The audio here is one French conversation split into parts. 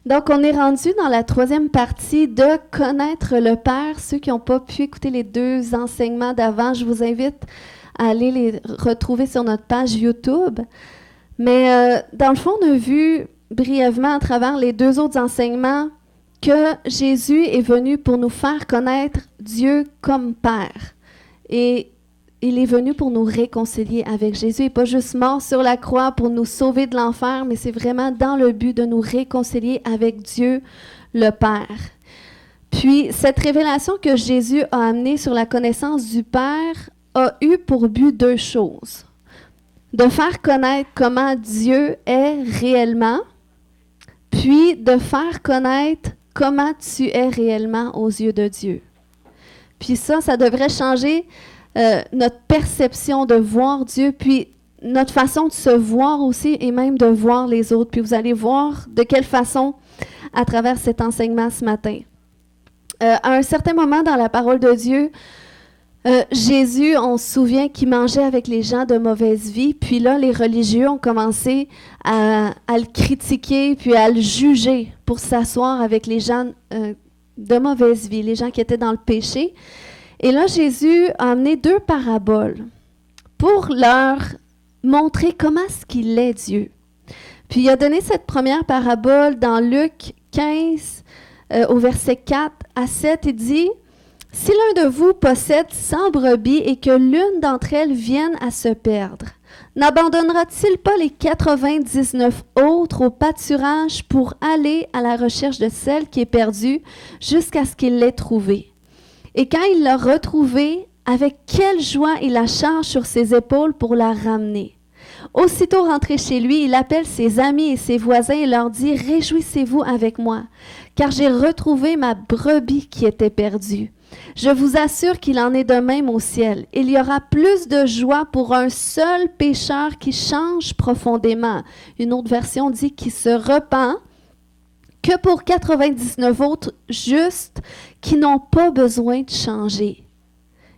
Donc, on est rendu dans la troisième partie de connaître le Père. Ceux qui n'ont pas pu écouter les deux enseignements d'avant, je vous invite à aller les retrouver sur notre page YouTube. Mais dans le fond, on a vu brièvement à travers les deux autres enseignements que Jésus est venu pour nous faire connaître Dieu comme Père. Et il est venu pour nous réconcilier avec Jésus. Il n'est pas juste mort sur la croix pour nous sauver de l'enfer, mais c'est vraiment dans le but de nous réconcilier avec Dieu, le Père. Puis, cette révélation que Jésus a amenée sur la connaissance du Père a eu pour but deux choses. De faire connaître comment Dieu est réellement, puis de faire connaître comment tu es réellement aux yeux de Dieu. Puis ça devrait changer notre perception de voir Dieu, puis notre façon de se voir aussi, et même de voir les autres. Puis vous allez voir de quelle façon à travers cet enseignement ce matin. À un certain moment dans la parole de Dieu, Jésus, on se souvient qu'il mangeait avec les gens de mauvaise vie, puis là, les religieux ont commencé à le critiquer, puis à le juger pour s'asseoir avec les gens de mauvaise vie, les gens qui étaient dans le péché. Et là, Jésus a amené deux paraboles pour leur montrer comment est-ce qu'il est Dieu. Puis il a donné cette première parabole dans Luc 15, au verset 4 à 7, il dit « Si l'un de vous possède 100 brebis et que l'une d'entre elles vienne à se perdre, n'abandonnera-t-il pas les 99 autres au pâturage pour aller à la recherche de celle qui est perdue jusqu'à ce qu'il l'ait trouvée? Et quand il l'a retrouvée, avec quelle joie il la charge sur ses épaules pour la ramener. Aussitôt rentré chez lui, il appelle ses amis et ses voisins et leur dit « Réjouissez-vous avec moi, car j'ai retrouvé ma brebis qui était perdue. Je vous assure qu'il en est de même au ciel. Il y aura plus de joie pour un seul pécheur qui change profondément. » Une autre version dit « qui se repent » que pour 99 autres justes qui n'ont pas besoin de changer.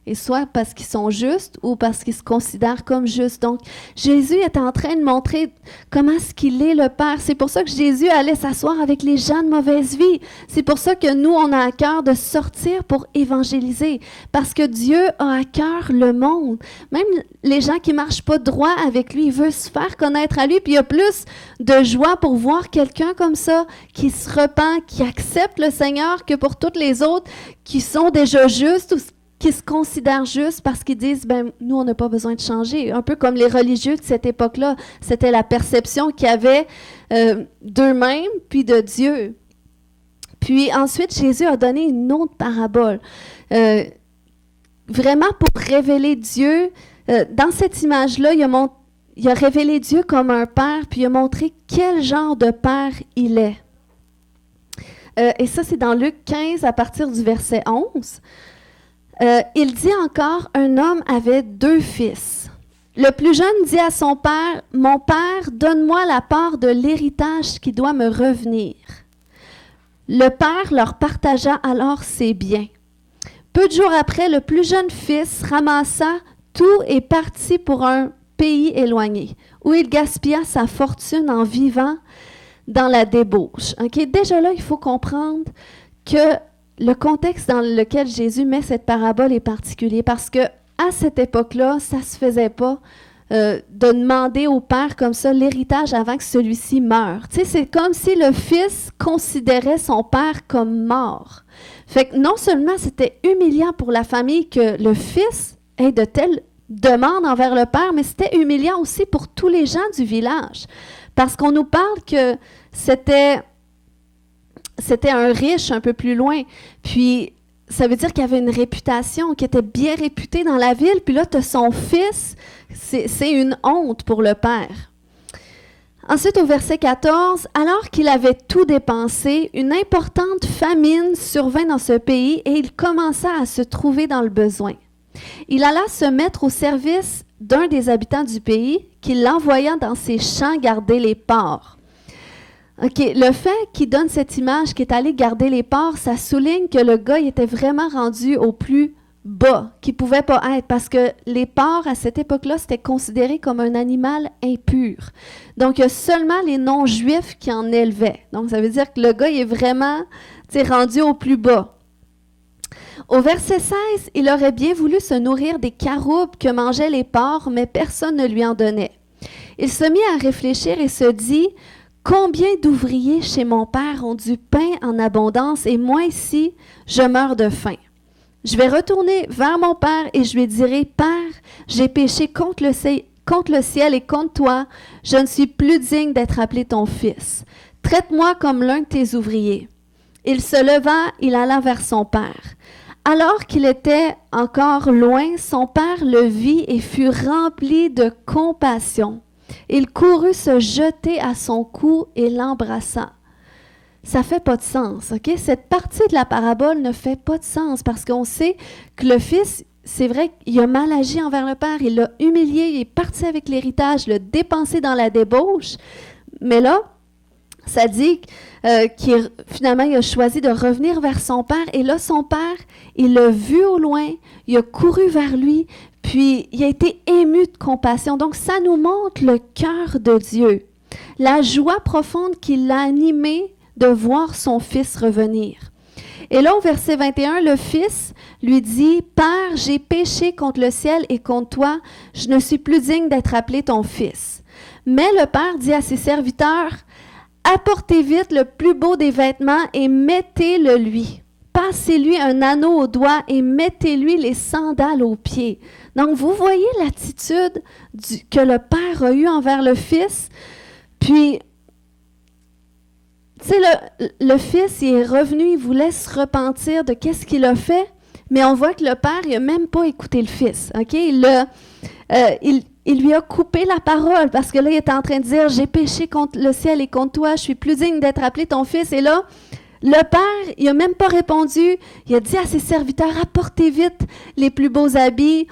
Et soit parce qu'ils sont justes ou parce qu'ils se considèrent comme justes. Donc, Jésus est en train de montrer comment est-ce qu'il est le Père. C'est pour ça que Jésus allait s'asseoir avec les gens de mauvaise vie. C'est pour ça que nous, on a à cœur de sortir pour évangéliser. Parce que Dieu a à cœur le monde. Même les gens qui ne marchent pas droit avec lui, il veut se faire connaître à lui. Puis il y a plus de joie pour voir quelqu'un comme ça, qui se repent, qui accepte le Seigneur, que pour toutes les autres qui sont déjà justes ou qui se considèrent justes parce qu'ils disent, ben nous, on n'a pas besoin de changer. Un peu comme les religieux de cette époque-là. C'était la perception qu'ils avaient d'eux-mêmes puis de Dieu. Puis ensuite, Jésus a donné une autre parabole. Vraiment pour révéler Dieu. Dans cette image-là, il a révélé Dieu comme un père, puis il a montré quel genre de père il est. Et ça, c'est dans Luc 15, à partir du verset 11. Il dit encore, un homme avait 2 fils. Le plus jeune dit à son père, « Mon père, donne-moi la part de l'héritage qui doit me revenir. » Le père leur partagea alors ses biens. Peu de jours après, le plus jeune fils ramassa tout et partit pour un pays éloigné, où il gaspilla sa fortune en vivant dans la débauche. Okay? Déjà là, il faut comprendre que le contexte dans lequel Jésus met cette parabole est particulier parce que à cette époque-là, ça ne se faisait pas de demander au père comme ça l'héritage avant que celui-ci meure. Tu sais, c'est comme si le fils considérait son père comme mort. Fait que non seulement c'était humiliant pour la famille que le fils ait de telles demandes envers le père, mais c'était humiliant aussi pour tous les gens du village. Parce qu'on nous parle que c'était un riche un peu plus loin. Puis, ça veut dire qu'il avait une réputation, qu'il était bien réputé dans la ville. Puis là, tu as son fils. C'est une honte pour le père. Ensuite, au verset 14, « Alors qu'il avait tout dépensé, une importante famine survint dans ce pays et il commença à se trouver dans le besoin. Il alla se mettre au service d'un des habitants du pays qui l'envoya dans ses champs garder les porcs. » OK, le fait qu'il donne cette image qu'il est allé garder les porcs, ça souligne que le gars il était vraiment rendu au plus bas, qui ne pouvait pas être, parce que les porcs, à cette époque-là, c'était considéré comme un animal impur. Donc, il y a seulement les non-juifs qui en élevaient. Donc, ça veut dire que le gars, il est vraiment rendu au plus bas. Au verset 16, il aurait bien voulu se nourrir des caroubes que mangeaient les porcs, mais personne ne lui en donnait. Il se mit à réfléchir et se dit, « Combien d'ouvriers chez mon père ont du pain en abondance et moi ici, je meurs de faim. Je vais retourner vers mon père et je lui dirai, « Père, j'ai péché contre le ciel et contre toi, je ne suis plus digne d'être appelé ton fils. Traite-moi comme l'un de tes ouvriers. » Il se leva, il alla vers son père. Alors qu'il était encore loin, son père le vit et fut rempli de compassion. Il courut se jeter à son cou et l'embrassa. Ça ne fait pas de sens, OK? Cette partie de la parabole ne fait pas de sens parce qu'on sait que le fils, c'est vrai qu'il a mal agi envers le père, il l'a humilié, il est parti avec l'héritage, l'a dépensé dans la débauche. Mais là, ça dit finalement, il a choisi de revenir vers son père. Et là, son père, il l'a vu au loin, il a couru vers lui, puis il a été ému de compassion. Donc, ça nous montre le cœur de Dieu, la joie profonde qui l'a animé de voir son fils revenir. Et là, au verset 21, le fils lui dit, « Père, j'ai péché contre le ciel et contre toi, je ne suis plus digne d'être appelé ton fils. » Mais le père dit à ses serviteurs, « Apportez vite le plus beau des vêtements et mettez-le lui. Passez-lui un anneau au doigt et mettez-lui les sandales aux pieds. » Donc, vous voyez l'attitude que le père a eue envers le fils. Puis, tu sais, le fils, il est revenu, il voulait se repentir de qu'est-ce qu'il a fait, mais on voit que le père, il n'a même pas écouté le fils. OK? Il lui a coupé la parole parce que là, il était en train de dire « J'ai péché contre le ciel et contre toi, je suis plus digne d'être appelé ton fils. » Et là, le père, il n'a même pas répondu. Il a dit à ses serviteurs « Apportez vite les plus beaux habits,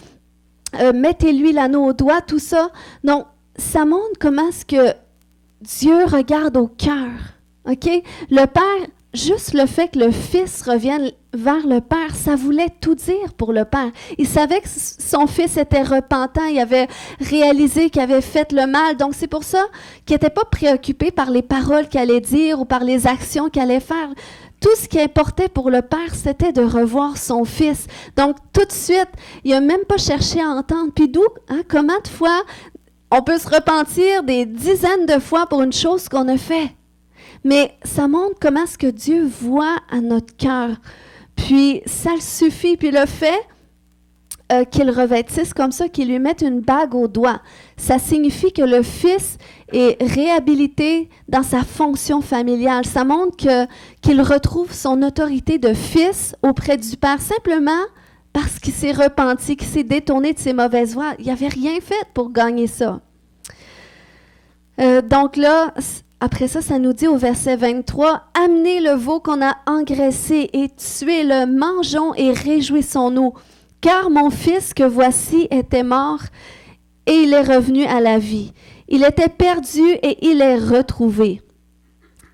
mettez-lui l'anneau au doigt, tout ça. » Donc, ça montre comment est-ce que Dieu regarde au cœur. OK? Le père, juste le fait que le fils revienne vers le père, ça voulait tout dire pour le père. Il savait que son fils était repentant, il avait réalisé qu'il avait fait le mal. Donc, c'est pour ça qu'il n'était pas préoccupé par les paroles qu'il allait dire ou par les actions qu'il allait faire. Tout ce qui importait pour le père, c'était de revoir son fils. Donc, tout de suite, il n'a même pas cherché à entendre. Puis d'où, comment de fois, on peut se repentir des dizaines de fois pour une chose qu'on a fait. Mais ça montre comment est-ce que Dieu voit à notre cœur. Puis ça le suffit. Puis le fait qu'il revêtisse comme ça, qu'il lui mette une bague au doigt, ça signifie que le fils est réhabilité dans sa fonction familiale. Ça montre qu'il retrouve son autorité de fils auprès du père, simplement parce qu'il s'est repenti, qu'il s'est détourné de ses mauvaises voies. Il n'avait rien fait pour gagner ça. Donc là, après ça, ça nous dit au verset 23, « Amenez le veau qu'on a engraissé et tuez-le, mangeons et réjouissons-nous, car mon fils que voici était mort et il est revenu à la vie. Il était perdu et il est retrouvé. »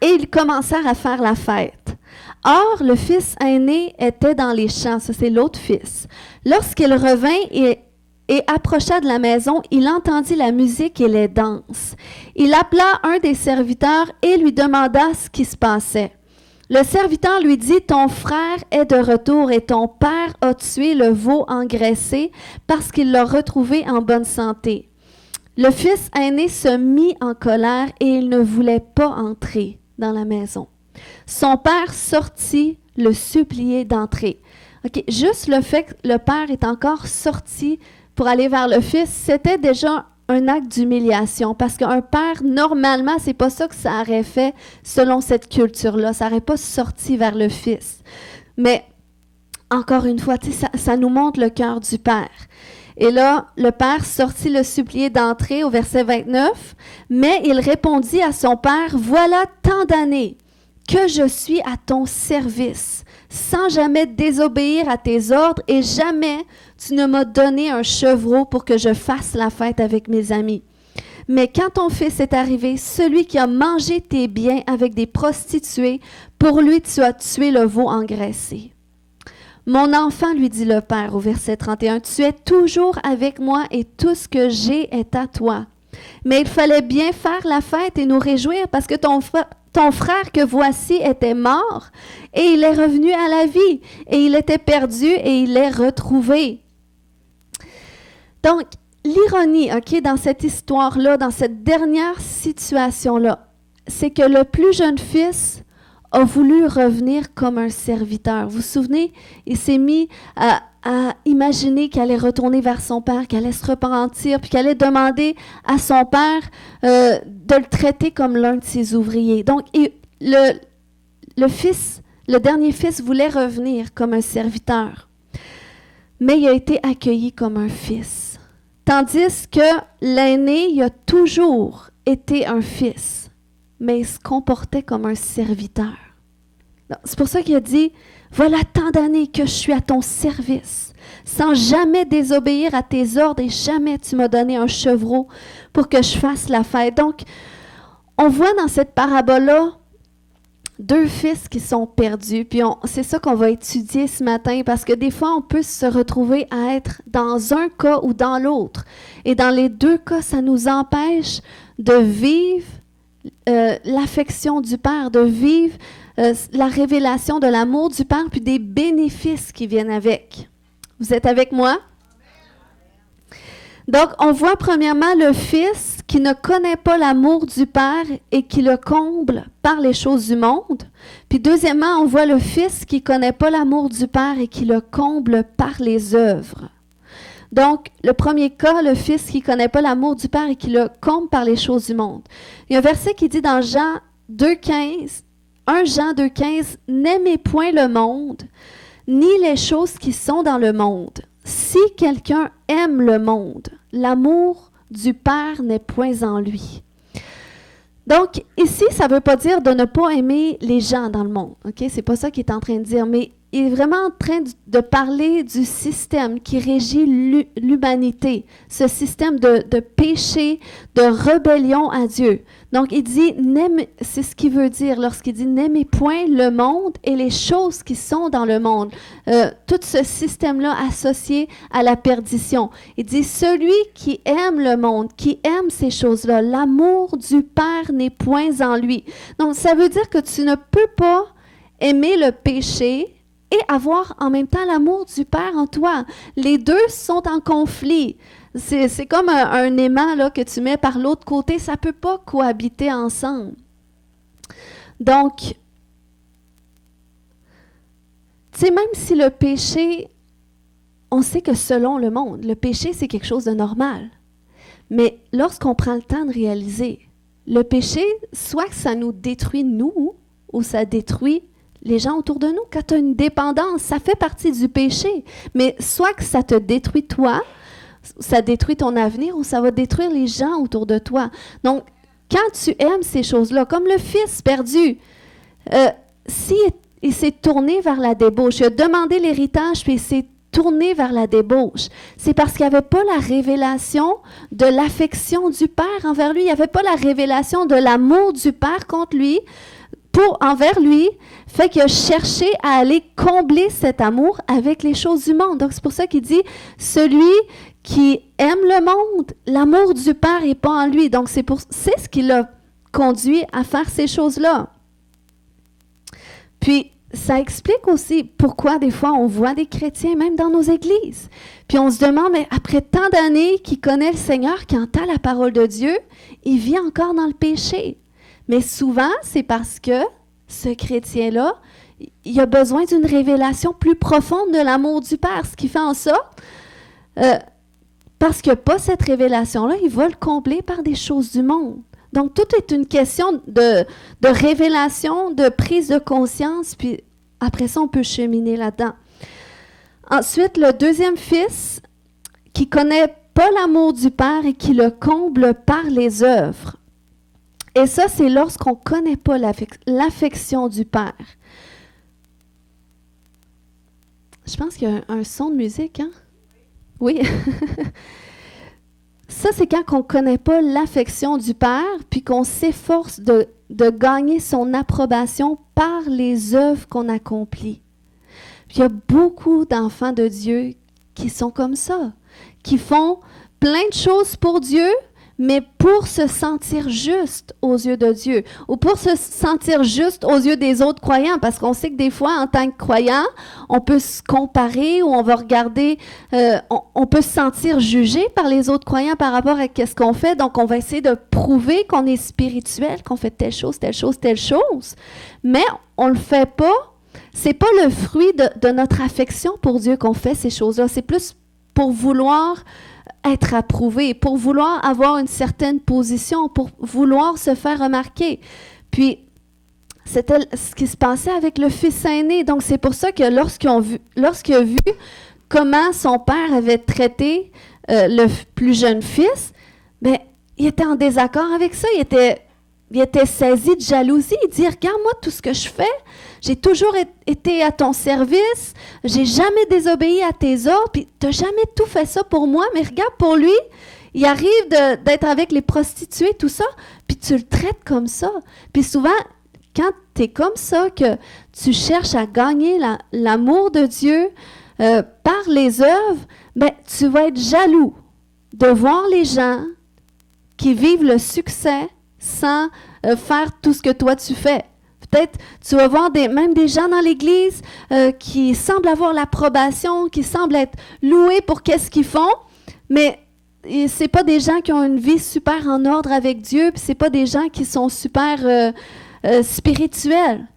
Et ils commencèrent à faire la fête. Or, le fils aîné était dans les champs, ça c'est l'autre fils. Lorsqu'il revint et approcha de la maison, il entendit la musique et les danses. Il appela un des serviteurs et lui demanda ce qui se passait. Le serviteur lui dit, « Ton frère est de retour et ton père a tué le veau engraissé parce qu'il l'a retrouvé en bonne santé. » Le fils aîné se mit en colère et il ne voulait pas entrer dans la maison. Son père sortit le supplier d'entrer. Okay. Juste le fait que le père est encore sorti pour aller vers le fils, c'était déjà un acte d'humiliation parce qu'un père, normalement, c'est pas ça que ça aurait fait selon cette culture-là. Ça n'aurait pas sorti vers le fils. Mais, encore une fois, ça nous montre le cœur du père. Et là, le père sortit le supplier d'entrer au verset 29, mais il répondit à son père, « Voilà tant d'années que je suis à ton service, sans jamais désobéir à tes ordres, et jamais tu ne m'as donné un chevreau pour que je fasse la fête avec mes amis. Mais quand ton fils est arrivé, celui qui a mangé tes biens avec des prostituées, pour lui tu as tué le veau engraissé. » Mon enfant, lui dit le Père au verset 31, tu es toujours avec moi et tout ce que j'ai est à toi. Mais il fallait bien faire la fête et nous réjouir parce que ton frère que voici était mort et il est revenu à la vie et il était perdu et il est retrouvé. Donc, l'ironie, dans cette histoire-là, dans cette dernière situation-là, c'est que le plus jeune fils a voulu revenir comme un serviteur. Vous vous souvenez? Il s'est mis à imaginer qu'il allait retourner vers son père, qu'il allait se repentir, puis qu'il allait demander à son père de le traiter comme l'un de ses ouvriers. Donc, le dernier fils voulait revenir comme un serviteur, mais il a été accueilli comme un fils. Tandis que l'aîné, il a toujours été un fils, mais il se comportait comme un serviteur. C'est pour ça qu'il a dit, « Voilà tant d'années que je suis à ton service, sans jamais désobéir à tes ordres et jamais tu m'as donné un chevreau pour que je fasse la fête. » Donc, on voit dans cette parabole-là deux fils qui sont perdus. Puis c'est ça qu'on va étudier ce matin parce que des fois, on peut se retrouver à être dans un cas ou dans l'autre. Et dans les deux cas, ça nous empêche de vivre l'affection du Père, de vivre la révélation de l'amour du Père, puis des bénéfices qui viennent avec. Vous êtes avec moi? Donc, on voit premièrement le Fils qui ne connaît pas l'amour du Père et qui le comble par les choses du monde. Puis deuxièmement, on voit le Fils qui ne connaît pas l'amour du Père et qui le comble par les œuvres. Donc, le premier cas, le Fils qui ne connaît pas l'amour du Père et qui le comble par les choses du monde. Il y a un verset qui dit dans Jean 2,15, 1 Jean 2,15, « N'aimez point le monde, ni les choses qui sont dans le monde. Si quelqu'un aime le monde, l'amour du Père n'est point en lui. » Donc, ici, ça ne veut pas dire de ne pas aimer les gens dans le monde. Okay? Ce n'est pas ça qu'il est en train de dire, mais il est vraiment en train de parler du système qui régit l'humanité, ce système de péché, de rébellion à Dieu. Donc, il dit, c'est ce qu'il veut dire lorsqu'il dit « N'aimez point le monde et les choses qui sont dans le monde ». Tout ce système-là associé à la perdition. Il dit « Celui qui aime le monde, qui aime ces choses-là, l'amour du Père n'est point en lui ». Donc, ça veut dire que tu ne peux pas aimer le péché et avoir en même temps l'amour du Père en toi. Les deux sont en conflit. C'est comme un aimant là, que tu mets par l'autre côté. Ça ne peut pas cohabiter ensemble. Donc, tu sais, même si le péché, on sait que selon le monde, le péché, c'est quelque chose de normal. Mais lorsqu'on prend le temps de réaliser, le péché, soit que ça nous détruit nous, ou ça détruit les gens autour de nous. Quand tu as une dépendance, ça fait partie du péché. Mais soit que ça te détruit toi, ça détruit ton avenir, ou ça va détruire les gens autour de toi. Donc, quand tu aimes ces choses-là, comme le fils perdu, il s'est tourné vers la débauche, il a demandé l'héritage, puis il s'est tourné vers la débauche. C'est parce qu'il n'y avait pas la révélation de l'affection du Père envers lui. Il n'y avait pas la révélation de l'amour du Père contre lui, envers lui, fait qu'il a cherché à aller combler cet amour avec les choses du monde. Donc, c'est pour ça qu'il dit, celui qui aime le monde, l'amour du Père n'est pas en lui. Donc, c'est ce qui l'a conduit à faire ces choses-là. Puis, ça explique aussi pourquoi des fois on voit des chrétiens, même dans nos églises. Puis on se demande, mais après tant d'années qu'il connaît le Seigneur, qui entend la parole de Dieu, il vit encore dans le péché. Mais souvent, c'est parce que ce chrétien-là, il a besoin d'une révélation plus profonde de l'amour du Père, ce qui fait en sorte, parce qu'il n'y a pas cette révélation-là, il va le combler par des choses du monde. Donc, tout est une question de révélation, de prise de conscience, puis après ça, on peut cheminer là-dedans. Ensuite, le deuxième fils, qui ne connaît pas l'amour du Père et qui le comble par les œuvres. Et ça, c'est lorsqu'on ne connaît pas l'affection du Père. Je pense qu'il y a un son de musique, hein? Oui. Ça, c'est quand on ne connaît pas l'affection du Père, puis qu'on s'efforce de gagner son approbation par les œuvres qu'on accomplit. Puis il y a beaucoup d'enfants de Dieu qui sont comme ça, qui font plein de choses pour Dieu, mais pour se sentir juste aux yeux de Dieu, ou pour se sentir juste aux yeux des autres croyants, parce qu'on sait que des fois, en tant que croyant, on peut se comparer ou on va regarder, on peut se sentir jugé par les autres croyants par rapport à ce qu'on fait, donc on va essayer de prouver qu'on est spirituel, qu'on fait telle chose, telle chose, telle chose, mais on le fait pas. C'est pas le fruit de notre affection pour Dieu qu'on fait ces choses-là, c'est plus pour vouloir être approuvé, pour vouloir avoir une certaine position, pour vouloir se faire remarquer. Puis, c'était ce qui se passait avec le fils aîné. Donc, c'est pour ça que lorsqu'il a vu comment son père avait traité le plus jeune fils, bien, il était en désaccord avec ça. Il était saisi de jalousie. Il dit, regarde-moi tout ce que je fais. J'ai toujours été à ton service. J'ai jamais désobéi à tes ordres. Puis tu n'as jamais tout fait ça pour moi. Mais regarde, pour lui, il arrive d'être avec les prostituées, tout ça. Puis tu le traites comme ça. Puis souvent, quand tu es comme ça, que tu cherches à gagner l'amour de Dieu par les œuvres, ben, tu vas être jaloux de voir les gens qui vivent le succès sans faire tout ce que toi tu fais. Peut-être tu vas voir même des gens dans l'Église qui semblent avoir l'approbation, qui semblent être loués pour qu'est-ce qu'ils font, mais c'est pas des gens qui ont une vie super en ordre avec Dieu, puis c'est pas des gens qui sont super spirituels.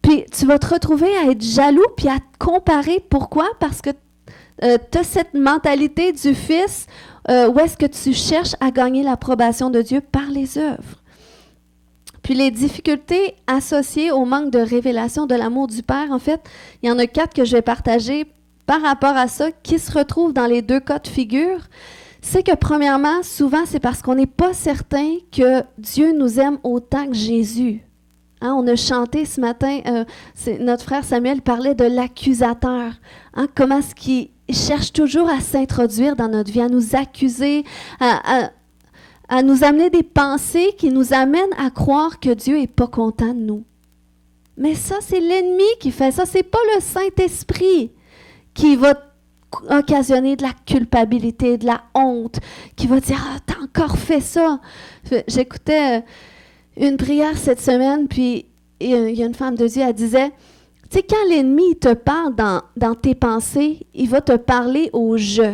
Puis tu vas te retrouver à être jaloux puis à te comparer. Pourquoi? Parce que tu as cette mentalité du Fils où est-ce que tu cherches à gagner l'approbation de Dieu par les œuvres. Puis les difficultés associées au manque de révélation de l'amour du Père, en fait, il y en a 4 que je vais partager par rapport à ça, qui se retrouvent dans les 2 cas de figure. C'est que premièrement, souvent, c'est parce qu'on n'est pas certain que Dieu nous aime autant que Jésus. Hein, on a chanté ce matin, notre frère Samuel parlait de l'accusateur. Hein, comment est-ce qu'il cherche toujours à s'introduire dans notre vie, à nous accuser, à nous amener des pensées qui nous amènent à croire que Dieu n'est pas content de nous. Mais ça, c'est l'ennemi qui fait ça. C'est pas le Saint-Esprit qui va occasionner de la culpabilité, de la honte, qui va dire « Ah, t'as encore fait ça! » J'écoutais une prière cette semaine, puis il y a une femme de Dieu, elle disait « Tu sais, quand l'ennemi te parle dans tes pensées, il va te parler au « je ».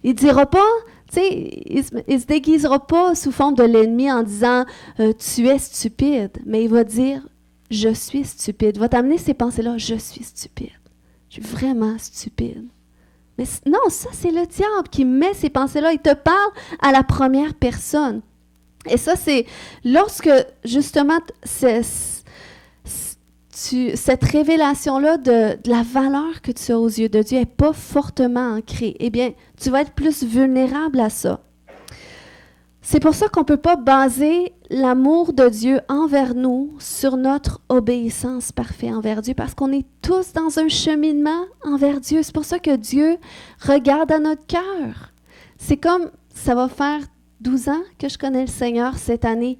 Il ne dira pas... Tu sais, il se déguisera pas sous forme de l'ennemi en disant « tu es stupide », mais il va dire « je suis stupide ». Il va t'amener ces pensées-là « je suis stupide ». Je suis vraiment stupide. Mais non, ça, c'est le diable qui met ces pensées-là. Il te parle à la première personne. Et ça, c'est lorsque, justement, cette révélation-là de la valeur que tu as aux yeux de Dieu n'est pas fortement ancrée, eh bien, tu vas être plus vulnérable à ça. C'est pour ça qu'on ne peut pas baser l'amour de Dieu envers nous sur notre obéissance parfaite envers Dieu, parce qu'on est tous dans un cheminement envers Dieu. C'est pour ça que Dieu regarde à notre cœur. C'est comme, ça va faire 12 ans que je connais le Seigneur cette année.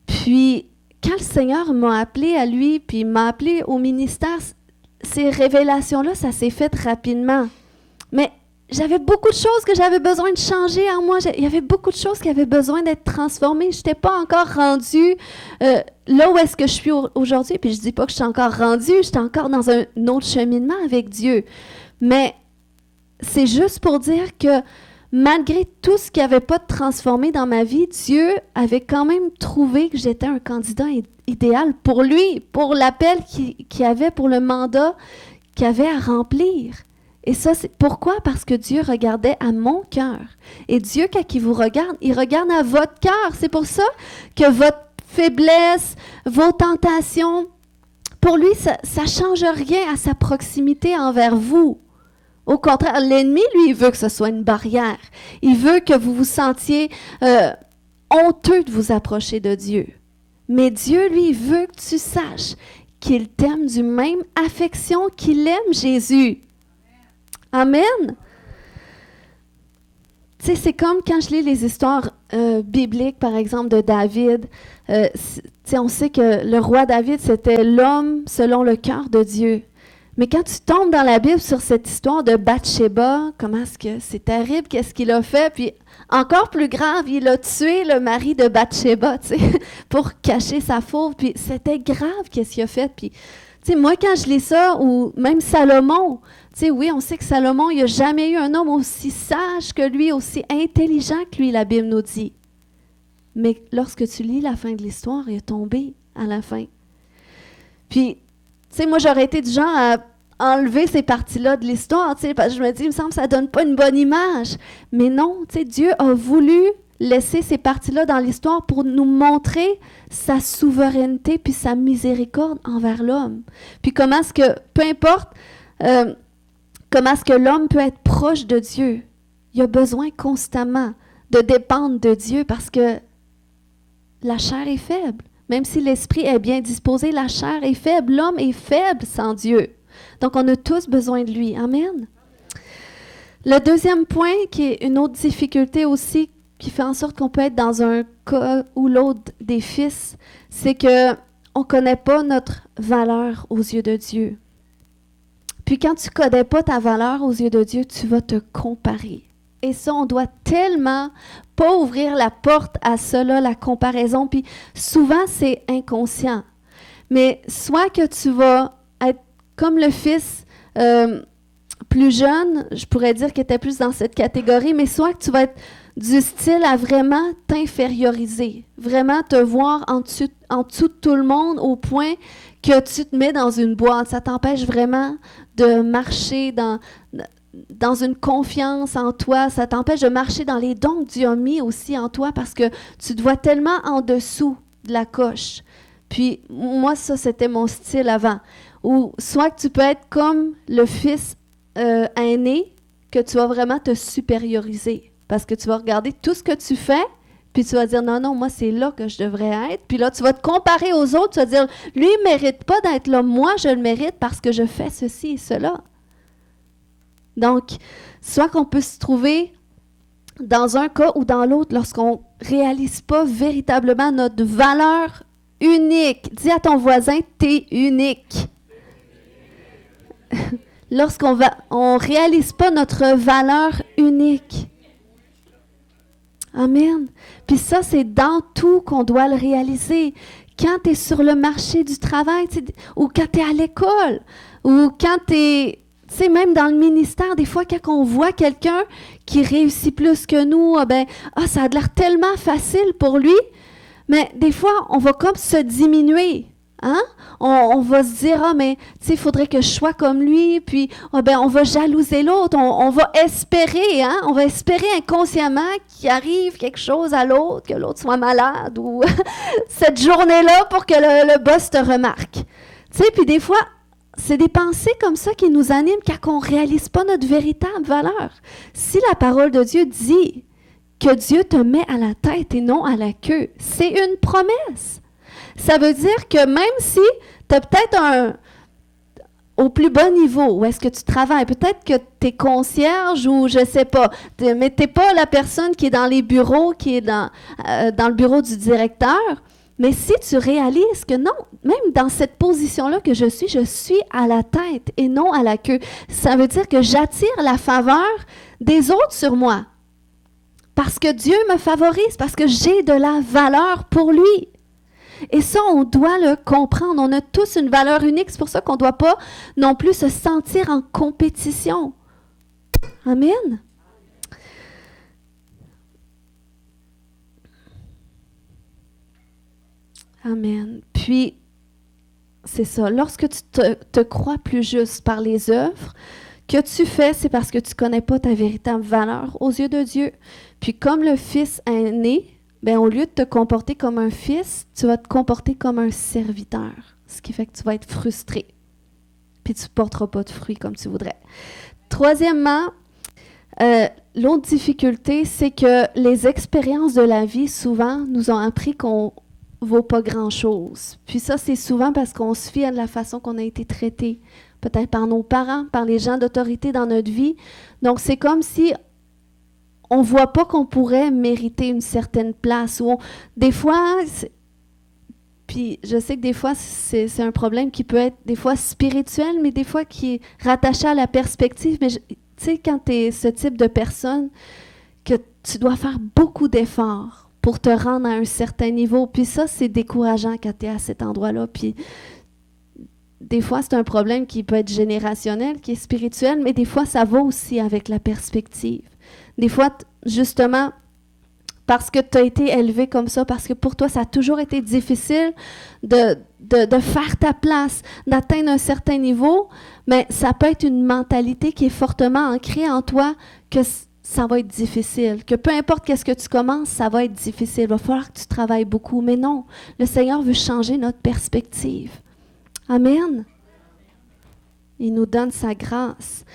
Puis, quand le Seigneur m'a appelé à lui, puis m'a appelé au ministère, ces révélations-là, ça s'est fait rapidement. Mais j'avais beaucoup de choses que j'avais besoin de changer en moi. Il y avait beaucoup de choses qui avaient besoin d'être transformées. Je n'étais pas encore rendue là où est-ce que je suis aujourd'hui. Puis je ne dis pas que je suis encore rendue, j'étais encore dans un autre cheminement avec Dieu. Mais c'est juste pour dire que malgré tout ce qui n'avait pas de transformé dans ma vie, Dieu avait quand même trouvé que j'étais un candidat idéal pour lui, pour l'appel qu'il avait, pour le mandat qu'il avait à remplir. Et ça, c'est pourquoi? Parce que Dieu regardait à mon cœur. Et Dieu, quand il vous regarde, il regarde à votre cœur. C'est pour ça que votre faiblesse, vos tentations, pour lui, ça ne change rien à sa proximité envers vous. Au contraire, l'ennemi, lui, il veut que ce soit une barrière. Il veut que vous vous sentiez honteux de vous approcher de Dieu. Mais Dieu, lui, il veut que tu saches qu'il t'aime du même affection qu'il aime Jésus. Amen. Tu sais, c'est comme quand je lis les histoires bibliques, par exemple, de David. Tu sais, on sait que le roi David, c'était l'homme selon le cœur de Dieu. Mais quand tu tombes dans la Bible sur cette histoire de Bathsheba, comment est-ce que c'est terrible, qu'est-ce qu'il a fait, puis encore plus grave, il a tué le mari de Bathsheba, tu sais, pour cacher sa faute, puis c'était grave qu'est-ce qu'il a fait, puis tu sais, moi quand je lis ça, ou même Salomon, tu sais, oui, on sait que Salomon, il n'y a jamais eu un homme aussi sage que lui, aussi intelligent que lui, la Bible nous dit. Mais lorsque tu lis la fin de l'histoire, il est tombé à la fin. Puis, tu sais, moi, j'aurais été du genre à enlever ces parties-là de l'histoire, tu sais, parce que je me dis, il me semble que ça ne donne pas une bonne image. Mais non, tu sais, Dieu a voulu laisser ces parties-là dans l'histoire pour nous montrer sa souveraineté puis sa miséricorde envers l'homme. Puis comment est-ce que, peu importe, comment est-ce que l'homme peut être proche de Dieu, il a besoin constamment de dépendre de Dieu parce que la chair est faible. Même si l'esprit est bien disposé, la chair est faible. L'homme est faible sans Dieu. Donc, on a tous besoin de lui. Amen. Le deuxième point, qui est une autre difficulté aussi, qui fait en sorte qu'on peut être dans un cas ou l'autre des fils, c'est qu'on ne connaît pas notre valeur aux yeux de Dieu. Puis quand tu ne connais pas ta valeur aux yeux de Dieu, tu vas te comparer. Et ça, on doit tellement pas ouvrir la porte à cela, la comparaison. Puis souvent, c'est inconscient. Mais soit que tu vas être comme le fils plus jeune, je pourrais dire qu'il était plus dans cette catégorie, mais soit que tu vas être du style à vraiment t'inférioriser, vraiment te voir en dessous de tout le monde au point que tu te mets dans une boîte. Ça t'empêche vraiment de marcher dans une confiance en toi. Ça t'empêche de marcher dans les dons que Dieu a mis aussi en toi parce que tu te vois tellement en dessous de la coche. Puis moi, ça, c'était mon style avant. Ou soit que tu peux être comme le fils aîné, que tu vas vraiment te supérioriser. Parce que tu vas regarder tout ce que tu fais, puis tu vas dire, non, moi, c'est là que je devrais être. Puis là, tu vas te comparer aux autres, tu vas dire, lui, il ne mérite pas d'être là. Moi, je le mérite parce que je fais ceci et cela. Donc, soit qu'on peut se trouver dans un cas ou dans l'autre lorsqu'on ne réalise pas véritablement notre valeur unique. Dis à ton voisin, t'es unique. Lorsqu'on ne réalise pas notre valeur unique. Amen. Puis ça, c'est dans tout qu'on doit le réaliser. Quand tu es sur le marché du travail, ou quand tu es à l'école, ou quand tu es, même dans le ministère, des fois, quand on voit quelqu'un qui réussit plus que nous, ça a l'air tellement facile pour lui, mais des fois, on va comme se diminuer. Hein? On va se dire, mais il faudrait que je sois comme lui, puis on va jalouser l'autre, on va espérer, hein? On va espérer inconsciemment qu'il arrive quelque chose à l'autre, que l'autre soit malade, ou cette journée-là pour que le boss te remarque. Puis des fois, c'est des pensées comme ça qui nous animent quand on ne réalise pas notre véritable valeur. Si la parole de Dieu dit que Dieu te met à la tête et non à la queue, c'est une promesse. Ça veut dire que même si tu as peut-être au plus bas niveau, où est-ce que tu travailles, peut-être que tu es concierge ou je ne sais pas, mais tu n'es pas la personne qui est dans les bureaux, qui est dans le bureau du directeur, mais si tu réalises que non, même dans cette position-là que je suis à la tête et non à la queue, ça veut dire que j'attire la faveur des autres sur moi. Parce que Dieu me favorise, parce que j'ai de la valeur pour lui. Et ça, on doit le comprendre. On a tous une valeur unique. C'est pour ça qu'on ne doit pas non plus se sentir en compétition. Amen. Amen. Puis, c'est ça. Lorsque tu te crois plus juste par les œuvres que tu fais, c'est parce que tu ne connais pas ta véritable valeur aux yeux de Dieu. Puis, comme le Fils aîné, au lieu de te comporter comme un fils, tu vas te comporter comme un serviteur. Ce qui fait que tu vas être frustré. Puis tu ne porteras pas de fruits comme tu voudrais. Troisièmement, l'autre difficulté, c'est que les expériences de la vie, souvent, nous ont appris qu'on ne vaut pas grand-chose. Puis ça, c'est souvent parce qu'on se fie à la façon qu'on a été traité. Peut-être par nos parents, par les gens d'autorité dans notre vie. Donc, c'est comme si on ne voit pas qu'on pourrait mériter une certaine place. Des fois, Puis je sais que des fois, c'est un problème qui peut être des fois spirituel, mais des fois qui est rattaché à la perspective. Mais tu sais, quand tu es ce type de personne, que tu dois faire beaucoup d'efforts pour te rendre à un certain niveau. Puis ça, c'est décourageant quand tu es à cet endroit-là. Puis des fois, c'est un problème qui peut être générationnel, qui est spirituel, mais des fois, ça va aussi avec la perspective. Des fois, justement, parce que tu as été élevé comme ça, parce que pour toi, ça a toujours été difficile de faire ta place, d'atteindre un certain niveau, mais ça peut être une mentalité qui est fortement ancrée en toi que ça va être difficile, que peu importe qu'est-ce que tu commences, ça va être difficile. Il va falloir que tu travailles beaucoup. Mais non, le Seigneur veut changer notre perspective. Amen. Il nous donne sa grâce.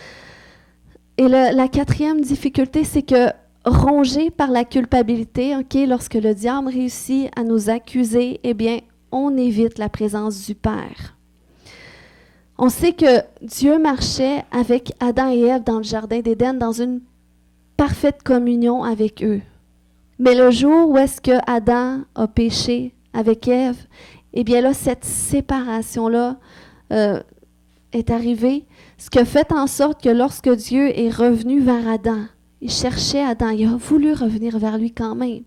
Et la quatrième difficulté, c'est que rongé par la culpabilité, lorsque le diable réussit à nous accuser, eh bien, on évite la présence du Père. On sait que Dieu marchait avec Adam et Ève dans le jardin d'Éden dans une parfaite communion avec eux. Mais le jour où est-ce que Adam a péché avec Ève, eh bien là, cette séparation-là est arrivée, ce qui a fait en sorte que lorsque Dieu est revenu vers Adam, il cherchait Adam, il a voulu revenir vers lui quand même.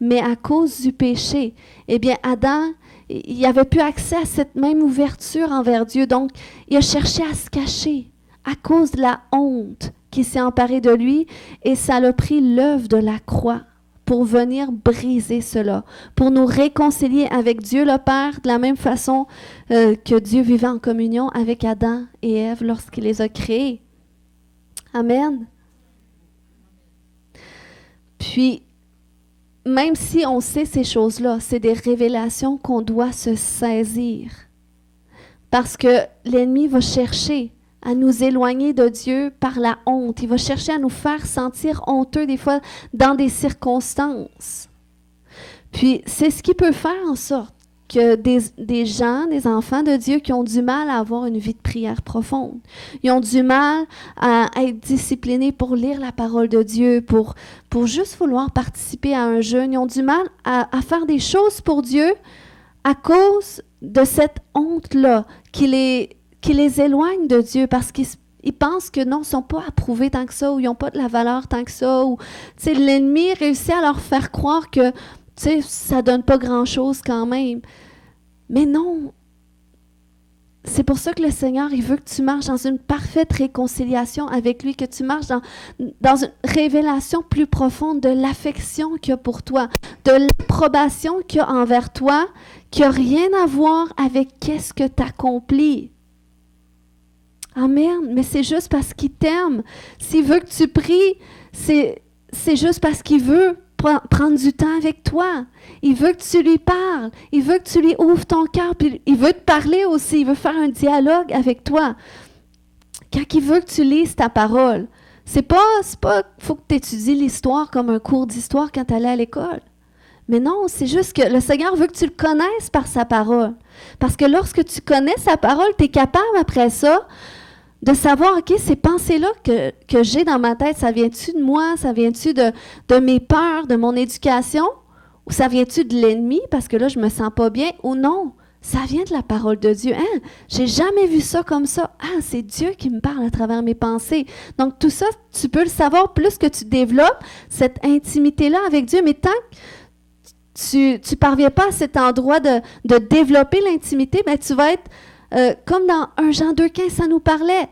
Mais à cause du péché, eh bien Adam, il n'avait plus accès à cette même ouverture envers Dieu. Donc, il a cherché à se cacher à cause de la honte qui s'est emparée de lui. Et ça l'a pris l'œuvre de la croix pour venir briser cela, pour nous réconcilier avec Dieu le Père de la même façon que Dieu vivait en communion avec Adam et Ève lorsqu'il les a créés. Amen. Puis, même si on sait ces choses-là, c'est des révélations qu'on doit se saisir. Parce que l'ennemi va chercher à nous éloigner de Dieu par la honte. Il va chercher à nous faire sentir honteux des fois dans des circonstances. Puis, c'est ce qui peut faire en sorte que des gens, des enfants de Dieu qui ont du mal à avoir une vie de prière profonde. Ils ont du mal à être disciplinés pour lire la parole de Dieu, pour juste vouloir participer à un jeûne. Ils ont du mal à faire des choses pour Dieu à cause de cette honte-là qui les éloigne de Dieu parce qu'ils pensent que non, ils ne sont pas approuvés tant que ça ou ils n'ont pas de la valeur tant que ça. Ou, l'ennemi réussit à leur faire croire que ça ne donne pas grand-chose quand même. Mais non, c'est pour ça que le Seigneur, il veut que tu marches dans une parfaite réconciliation avec lui, que tu marches dans une révélation plus profonde de l'affection qu'il a pour toi, de l'approbation qu'il a envers toi, qui n'a rien à voir avec qu'est-ce que tu accomplis. Amen. Mais c'est juste parce qu'il t'aime. S'il veut que tu pries, c'est juste parce qu'il veut prendre du temps avec toi. Il veut que tu lui parles. Il veut que tu lui ouvres ton cœur. Puis il veut te parler aussi. Il veut faire un dialogue avec toi. Quand il veut que tu lises ta parole, c'est pas faut que tu étudies l'histoire comme un cours d'histoire quand tu allais à l'école. Mais non, c'est juste que le Seigneur veut que tu le connaisses par sa parole. Parce que lorsque tu connais sa parole, tu es capable après ça de savoir, OK, ces pensées-là que j'ai dans ma tête, ça vient-tu de moi? Ça vient-tu de mes peurs, de mon éducation? Ou ça vient-tu de l'ennemi parce que là, je me sens pas bien? Ou non, ça vient de la parole de Dieu. Hein? J'ai jamais vu ça comme ça. Ah, c'est Dieu qui me parle à travers mes pensées. Donc, tout ça, tu peux le savoir plus que tu développes cette intimité-là avec Dieu. Mais tant que tu parviens pas à cet endroit de développer l'intimité, ben, tu vas être comme dans 1 Jean 2,15, ça nous parlait.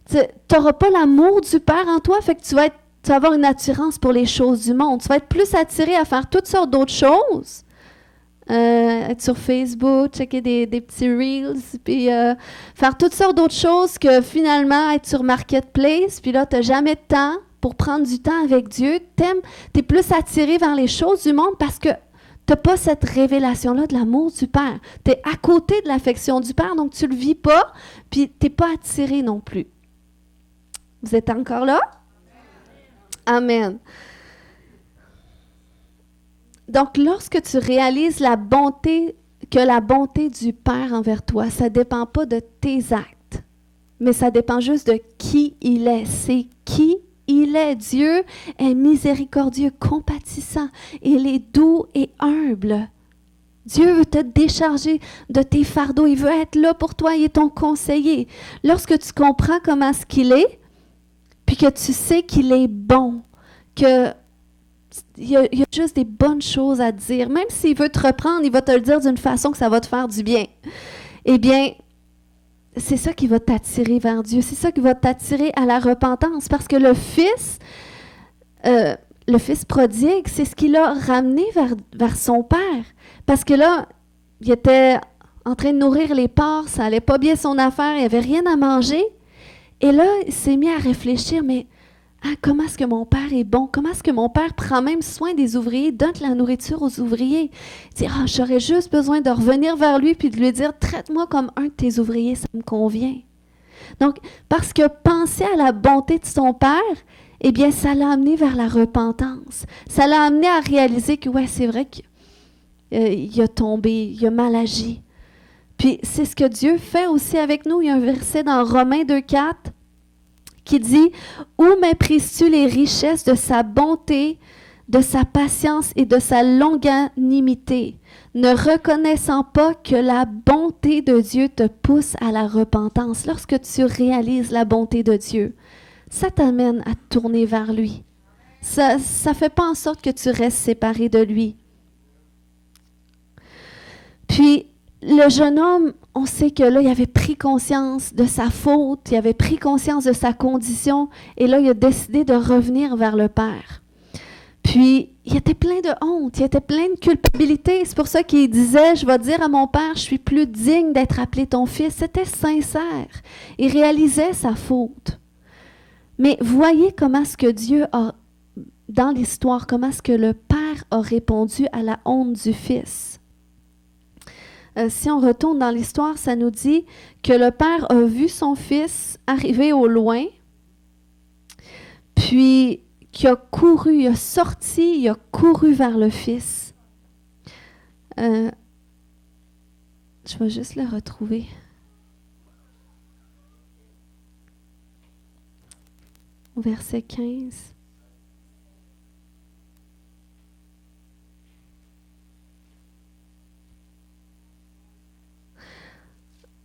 Tu n'auras pas l'amour du Père en toi, fait que tu vas avoir une attirance pour les choses du monde. Tu vas être plus attiré à faire toutes sortes d'autres choses. Être sur Facebook, checker des petits reels, puis faire toutes sortes d'autres choses que finalement être sur Marketplace, puis là, tu n'as jamais de temps pour prendre du temps avec Dieu. Tu es plus attiré vers les choses du monde parce que tu n'as pas cette révélation-là de l'amour du Père. Tu es à côté de l'affection du Père, donc tu ne le vis pas, puis tu n'es pas attiré non plus. Vous êtes encore là? Amen. Donc, lorsque tu réalises la bonté du Père envers toi, ça ne dépend pas de tes actes, mais ça dépend juste de qui il est. C'est qui il est. Dieu est miséricordieux, compatissant. Il est doux et humble. Dieu veut te décharger de tes fardeaux. Il veut être là pour toi. Il est ton conseiller. Lorsque tu comprends comment est-ce qu'il est, puis que tu sais qu'il est bon, qu'il y a juste des bonnes choses à te dire. Même s'il veut te reprendre, il va te le dire d'une façon que ça va te faire du bien. Eh bien, c'est ça qui va t'attirer vers Dieu. C'est ça qui va t'attirer à la repentance. Parce que le Fils prodigue, c'est ce qui l'a ramené vers son Père. Parce que là, il était en train de nourrir les porcs, ça allait pas bien son affaire, il n'y avait rien à manger. Et là, il s'est mis à réfléchir, mais comment est-ce que mon Père est bon? Comment est-ce que mon Père prend même soin des ouvriers, donne de la nourriture aux ouvriers? Il dit, j'aurais juste besoin de revenir vers lui puis de lui dire, traite-moi comme un de tes ouvriers, ça me convient. Donc, parce que penser à la bonté de son Père, eh bien, ça l'a amené vers la repentance. Ça l'a amené à réaliser que, ouais, c'est vrai qu'il a tombé, il a mal agi. Puis, c'est ce que Dieu fait aussi avec nous. Il y a un verset dans Romains 2,4 qui dit « Où méprises-tu les richesses de sa bonté, de sa patience et de sa longanimité, ne reconnaissant pas que la bonté de Dieu te pousse à la repentance. » Lorsque tu réalises la bonté de Dieu, ça t'amène à te tourner vers lui. Ça ne fait pas en sorte que tu restes séparé de lui. Puis, le jeune homme, on sait que là, il avait pris conscience de sa faute, il avait pris conscience de sa condition, et là, il a décidé de revenir vers le Père. Puis, il était plein de honte, il était plein de culpabilité. C'est pour ça qu'il disait, je vais dire à mon Père, je suis plus digne d'être appelé ton fils. C'était sincère. Il réalisait sa faute. Mais voyez comment est-ce que Dieu a, dans l'histoire, comment est-ce que le Père a répondu à la honte du Fils. Si on retourne dans l'histoire, ça nous dit que le Père a vu son Fils arriver au loin, puis qu'il a couru, il a sorti, il a couru vers le Fils. Je vais juste le retrouver. Au verset 15.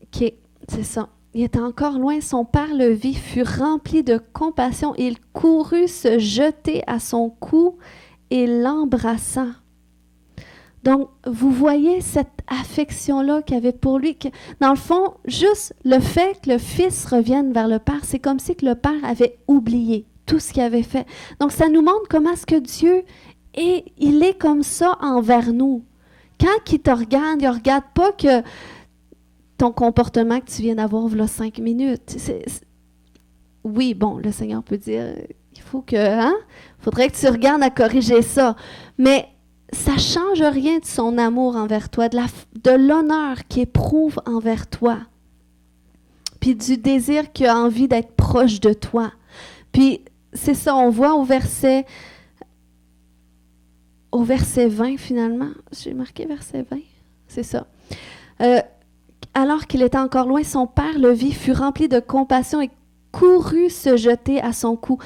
OK, c'est ça. Il était encore loin, son père le vit, fut rempli de compassion, et il courut se jeter à son cou et l'embrassa. Donc, vous voyez cette affection-là qu'il y avait pour lui. Que, dans le fond, juste le fait que le Fils revienne vers le Père, c'est comme si que le Père avait oublié tout ce qu'il avait fait. Donc, ça nous montre comment est-ce que Dieu est, il est comme ça envers nous. Quand il te regarde, il ne regarde pas que ton comportement que tu viens d'avoir il y a 5 minutes. Oui, bon, le Seigneur peut dire, il faut que, faudrait que tu regardes à corriger ça. Mais ça ne change rien de son amour envers toi, de l'honneur qu'il éprouve envers toi, puis du désir qu'il a envie d'être proche de toi. Puis c'est ça, on voit au verset 20 finalement. J'ai marqué verset 20, c'est ça. Alors qu'il était encore loin, son père le vit, fut rempli de compassion et courut se jeter à son cou.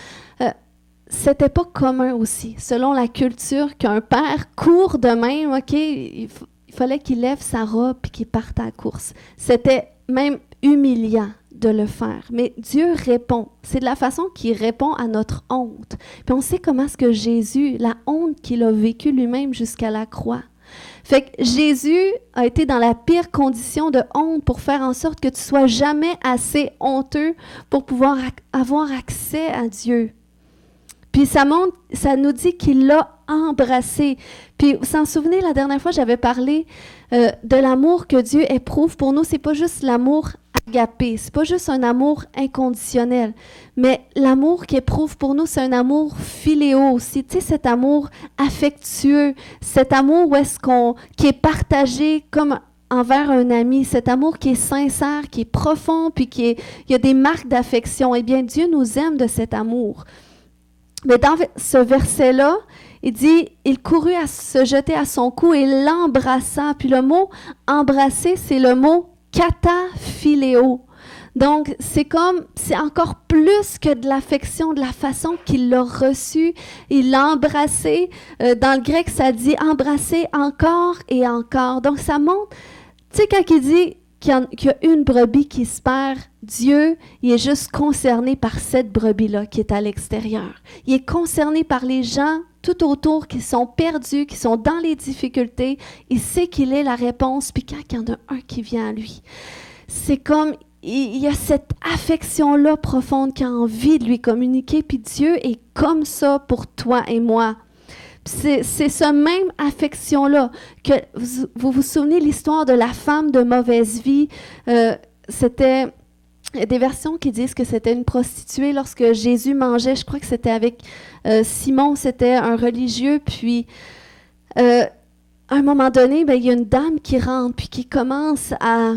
C'était pas commun aussi, selon la culture, qu'un père court de même, OK, il fallait qu'il lève sa robe et qu'il parte à la course. C'était même humiliant de le faire. Mais Dieu répond. C'est de la façon qu'il répond à notre honte. Puis on sait comment est-ce que Jésus, la honte qu'il a vécue lui-même jusqu'à la croix. Fait que Jésus a été dans la pire condition de honte pour faire en sorte que tu sois jamais assez honteux pour pouvoir avoir accès à Dieu. Puis ça nous dit qu'il l'a embrassé. Puis vous vous souvenez, la dernière fois, j'avais parlé de l'amour que Dieu éprouve pour nous. C'est pas juste l'amour agapé, c'est pas juste un amour inconditionnel, mais l'amour qu'il éprouve pour nous, c'est un amour philéo aussi. Tu sais, cet amour affectueux, cet amour qui est partagé comme envers un ami, cet amour qui est sincère, qui est profond, puis il y a des marques d'affection. Eh bien, Dieu nous aime de cet amour. Mais dans ce verset-là, il dit, il courut à se jeter à son cou et l'embrassa. Puis le mot embrasser, c'est le mot kataphiléo. Donc, c'est encore plus que de l'affection, de la façon qu'il l'a reçu. Il l'a embrassé. Dans le grec, ça dit embrasser encore et encore. Donc, ça montre, tu sais, quand il dit qu'il y a une brebis qui se perd, Dieu, il est juste concerné par cette brebis-là qui est à l'extérieur. Il est concerné par les gens tout autour qui sont perdus, qui sont dans les difficultés. Il sait qu'il est la réponse, puis quand il y en a un qui vient à lui, c'est comme, il y a cette affection-là profonde qui a envie de lui communiquer, puis Dieu est comme ça pour toi et moi. C'est ce même affection-là que vous vous souvenez l'histoire de la femme de mauvaise vie. C'était des versions qui disent que c'était une prostituée lorsque Jésus mangeait. Je crois que c'était avec Simon, c'était un religieux. Puis à un moment donné, il y a une dame qui rentre puis qui commence à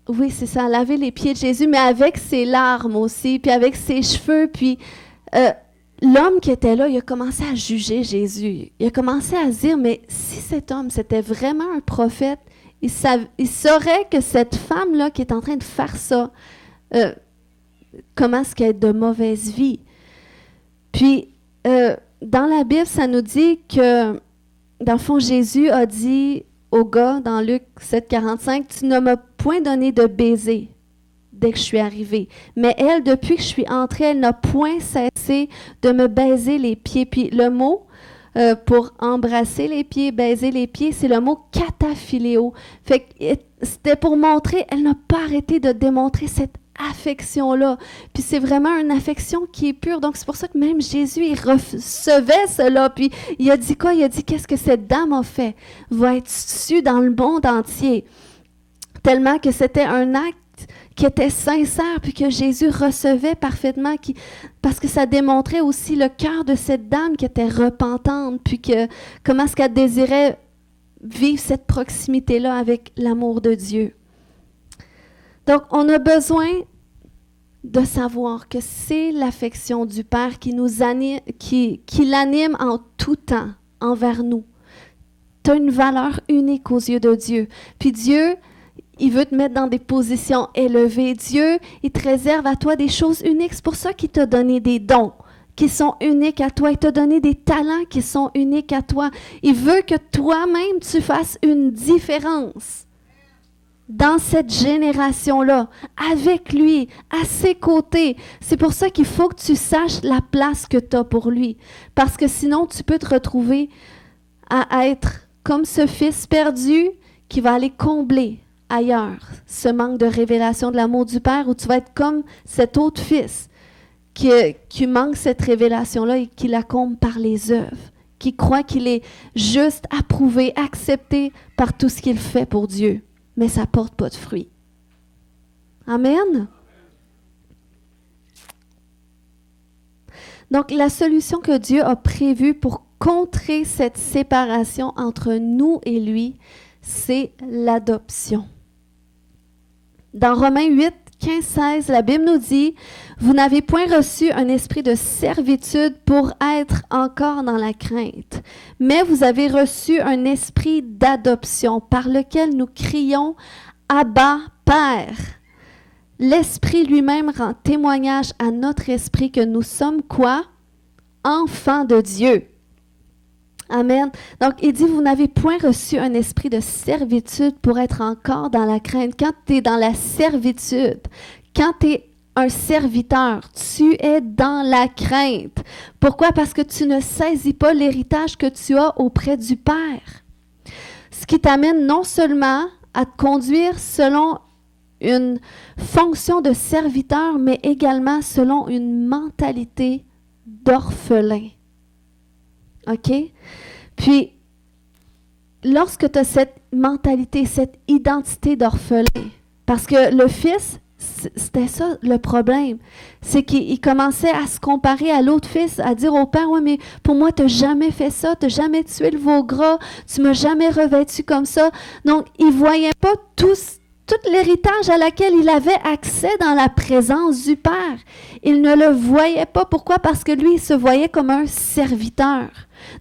oui, c'est ça, à laver les pieds de Jésus, mais avec ses larmes aussi, puis avec ses cheveux, puis l'homme qui était là, il a commencé à juger Jésus. Il a commencé à se dire, mais si cet homme, c'était vraiment un prophète, il saurait que cette femme-là qui est en train de faire ça, comment est-ce qu'elle est de mauvaise vie. Puis, dans la Bible, ça nous dit que, dans le fond, Jésus a dit au gars, dans Luc 7,45, « Tu ne m'as point donné de baiser dès que je suis arrivée. Mais elle, depuis que je suis entrée, elle n'a point cessé de me baiser les pieds. » Puis le mot pour embrasser les pieds, baiser les pieds, c'est le mot kataphiléo. Fait que c'était pour montrer, elle n'a pas arrêté de démontrer cette affection-là. Puis c'est vraiment une affection qui est pure. Donc c'est pour ça que même Jésus, il recevait cela. Puis il a dit quoi? Il a dit, qu'est-ce que cette dame a fait? Va être su dans le monde entier. Tellement que c'était un acte qui était sincère, puis que Jésus recevait parfaitement, parce que ça démontrait aussi le cœur de cette dame qui était repentante, puis que comment est-ce qu'elle désirait vivre cette proximité-là avec l'amour de Dieu. Donc, on a besoin de savoir que c'est l'affection du Père qui nous anime, qui l'anime en tout temps envers nous. Tu as une valeur unique aux yeux de Dieu. Puis Dieu, il veut te mettre dans des positions élevées. Dieu, il te réserve à toi des choses uniques. C'est pour ça qu'il t'a donné des dons qui sont uniques à toi. Il t'a donné des talents qui sont uniques à toi. Il veut que toi-même, tu fasses une différence dans cette génération-là, avec lui, à ses côtés. C'est pour ça qu'il faut que tu saches la place que tu as pour lui. Parce que sinon, tu peux te retrouver à être comme ce fils perdu qui va aller combler ailleurs ce manque de révélation de l'amour du Père, où tu vas être comme cet autre fils qui manque cette révélation-là et qui la comble par les œuvres, qui croit qu'il est juste approuvé, accepté par tout ce qu'il fait pour Dieu, mais ça ne porte pas de fruits. Amen. Donc, la solution que Dieu a prévue pour contrer cette séparation entre nous et lui, c'est l'adoption. Dans Romains 8, 15, 16, la Bible nous dit « Vous n'avez point reçu un esprit de servitude pour être encore dans la crainte, mais vous avez reçu un esprit d'adoption par lequel nous crions « Abba, Père ». L'Esprit lui-même rend témoignage à notre esprit que nous sommes quoi? Enfants de Dieu. Amen. Donc, il dit, vous n'avez point reçu un esprit de servitude pour être encore dans la crainte. Quand tu es dans la servitude, quand tu es un serviteur, tu es dans la crainte. Pourquoi? Parce que tu ne saisis pas l'héritage que tu as auprès du Père. Ce qui t'amène non seulement à te conduire selon une fonction de serviteur, mais également selon une mentalité d'orphelin. OK? Puis, lorsque tu as cette mentalité, cette identité d'orphelin, parce que le fils, c'était ça le problème, c'est qu'il commençait à se comparer à l'autre fils, à dire au père, « Oui, mais pour moi, tu n'as jamais fait ça, tu n'as jamais tué le veau gras, tu ne m'as jamais revêtu comme ça. » Donc, il ne voyait pas tout l'héritage à laquelle il avait accès dans la présence du Père. Il ne le voyait pas. Pourquoi? Parce que lui, il se voyait comme un serviteur.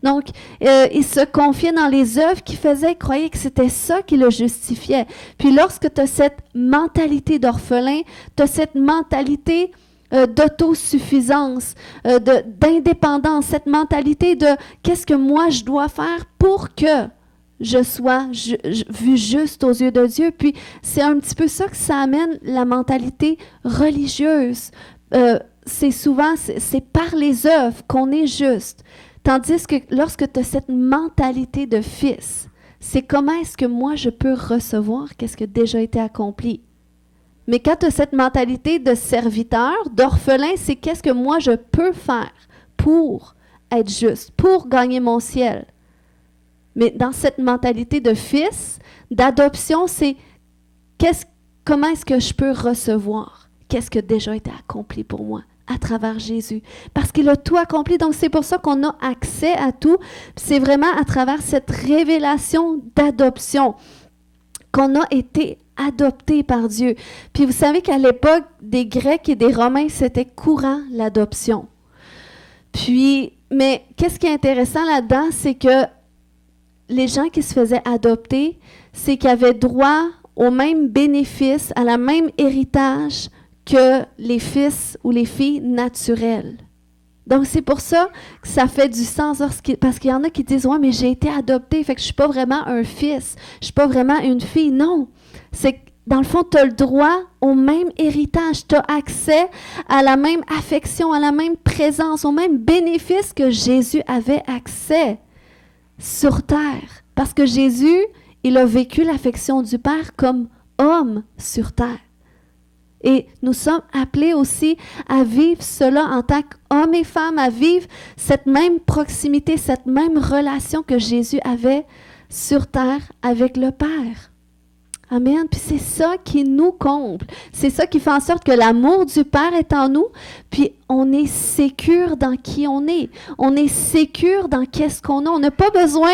Donc, il se confiait dans les œuvres qu'il faisait, il croyait que c'était ça qui le justifiait. Puis lorsque tu as cette mentalité d'orphelin, tu as cette mentalité d'autosuffisance, d'indépendance, cette mentalité de qu'est-ce que moi je dois faire pour que je sois vu juste aux yeux de Dieu. Puis c'est un petit peu ça que ça amène la mentalité religieuse. C'est souvent, c'est par les œuvres qu'on est juste. Tandis que lorsque tu as cette mentalité de fils, c'est comment est-ce que moi je peux recevoir qu'est-ce qui a déjà été accompli. Mais quand tu as cette mentalité de serviteur, d'orphelin, c'est qu'est-ce que moi je peux faire pour être juste, pour gagner mon ciel. Mais dans cette mentalité de fils, d'adoption, c'est comment est-ce que je peux recevoir qu'est-ce qui a déjà été accompli pour moi à travers Jésus. Parce qu'il a tout accompli, donc c'est pour ça qu'on a accès à tout. C'est vraiment à travers cette révélation d'adoption qu'on a été adopté par Dieu. Puis vous savez qu'à l'époque des Grecs et des Romains, c'était courant l'adoption. Puis, mais qu'est-ce qui est intéressant là-dedans, c'est que les gens qui se faisaient adopter, c'est qu'ils avaient droit au même bénéfice, à la même héritage que les fils ou les filles naturelles. Donc, c'est pour ça que ça fait du sens, parce qu'il y en a qui disent « Ouais, mais j'ai été adopté, fait que je ne suis pas vraiment un fils, je ne suis pas vraiment une fille. » Non, c'est que dans le fond, tu as le droit au même héritage, tu as accès à la même affection, à la même présence, au même bénéfice que Jésus avait accès sur terre. Parce que Jésus, il a vécu l'affection du Père comme homme sur terre. Et nous sommes appelés aussi à vivre cela en tant qu'hommes et femmes, à vivre cette même proximité, cette même relation que Jésus avait sur terre avec le Père. Amen. Puis c'est ça qui nous comble. C'est ça qui fait en sorte que l'amour du Père est en nous, puis on est sécure dans qui on est. On est sécure dans qu'est-ce qu'on a. On n'a pas besoin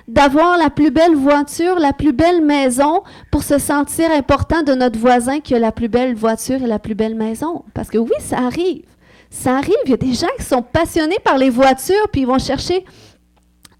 d'avoir la plus belle voiture, la plus belle maison pour se sentir important de notre voisin qui a la plus belle voiture et la plus belle maison. Parce que oui, ça arrive. Ça arrive. Il y a des gens qui sont passionnés par les voitures, puis ils vont chercher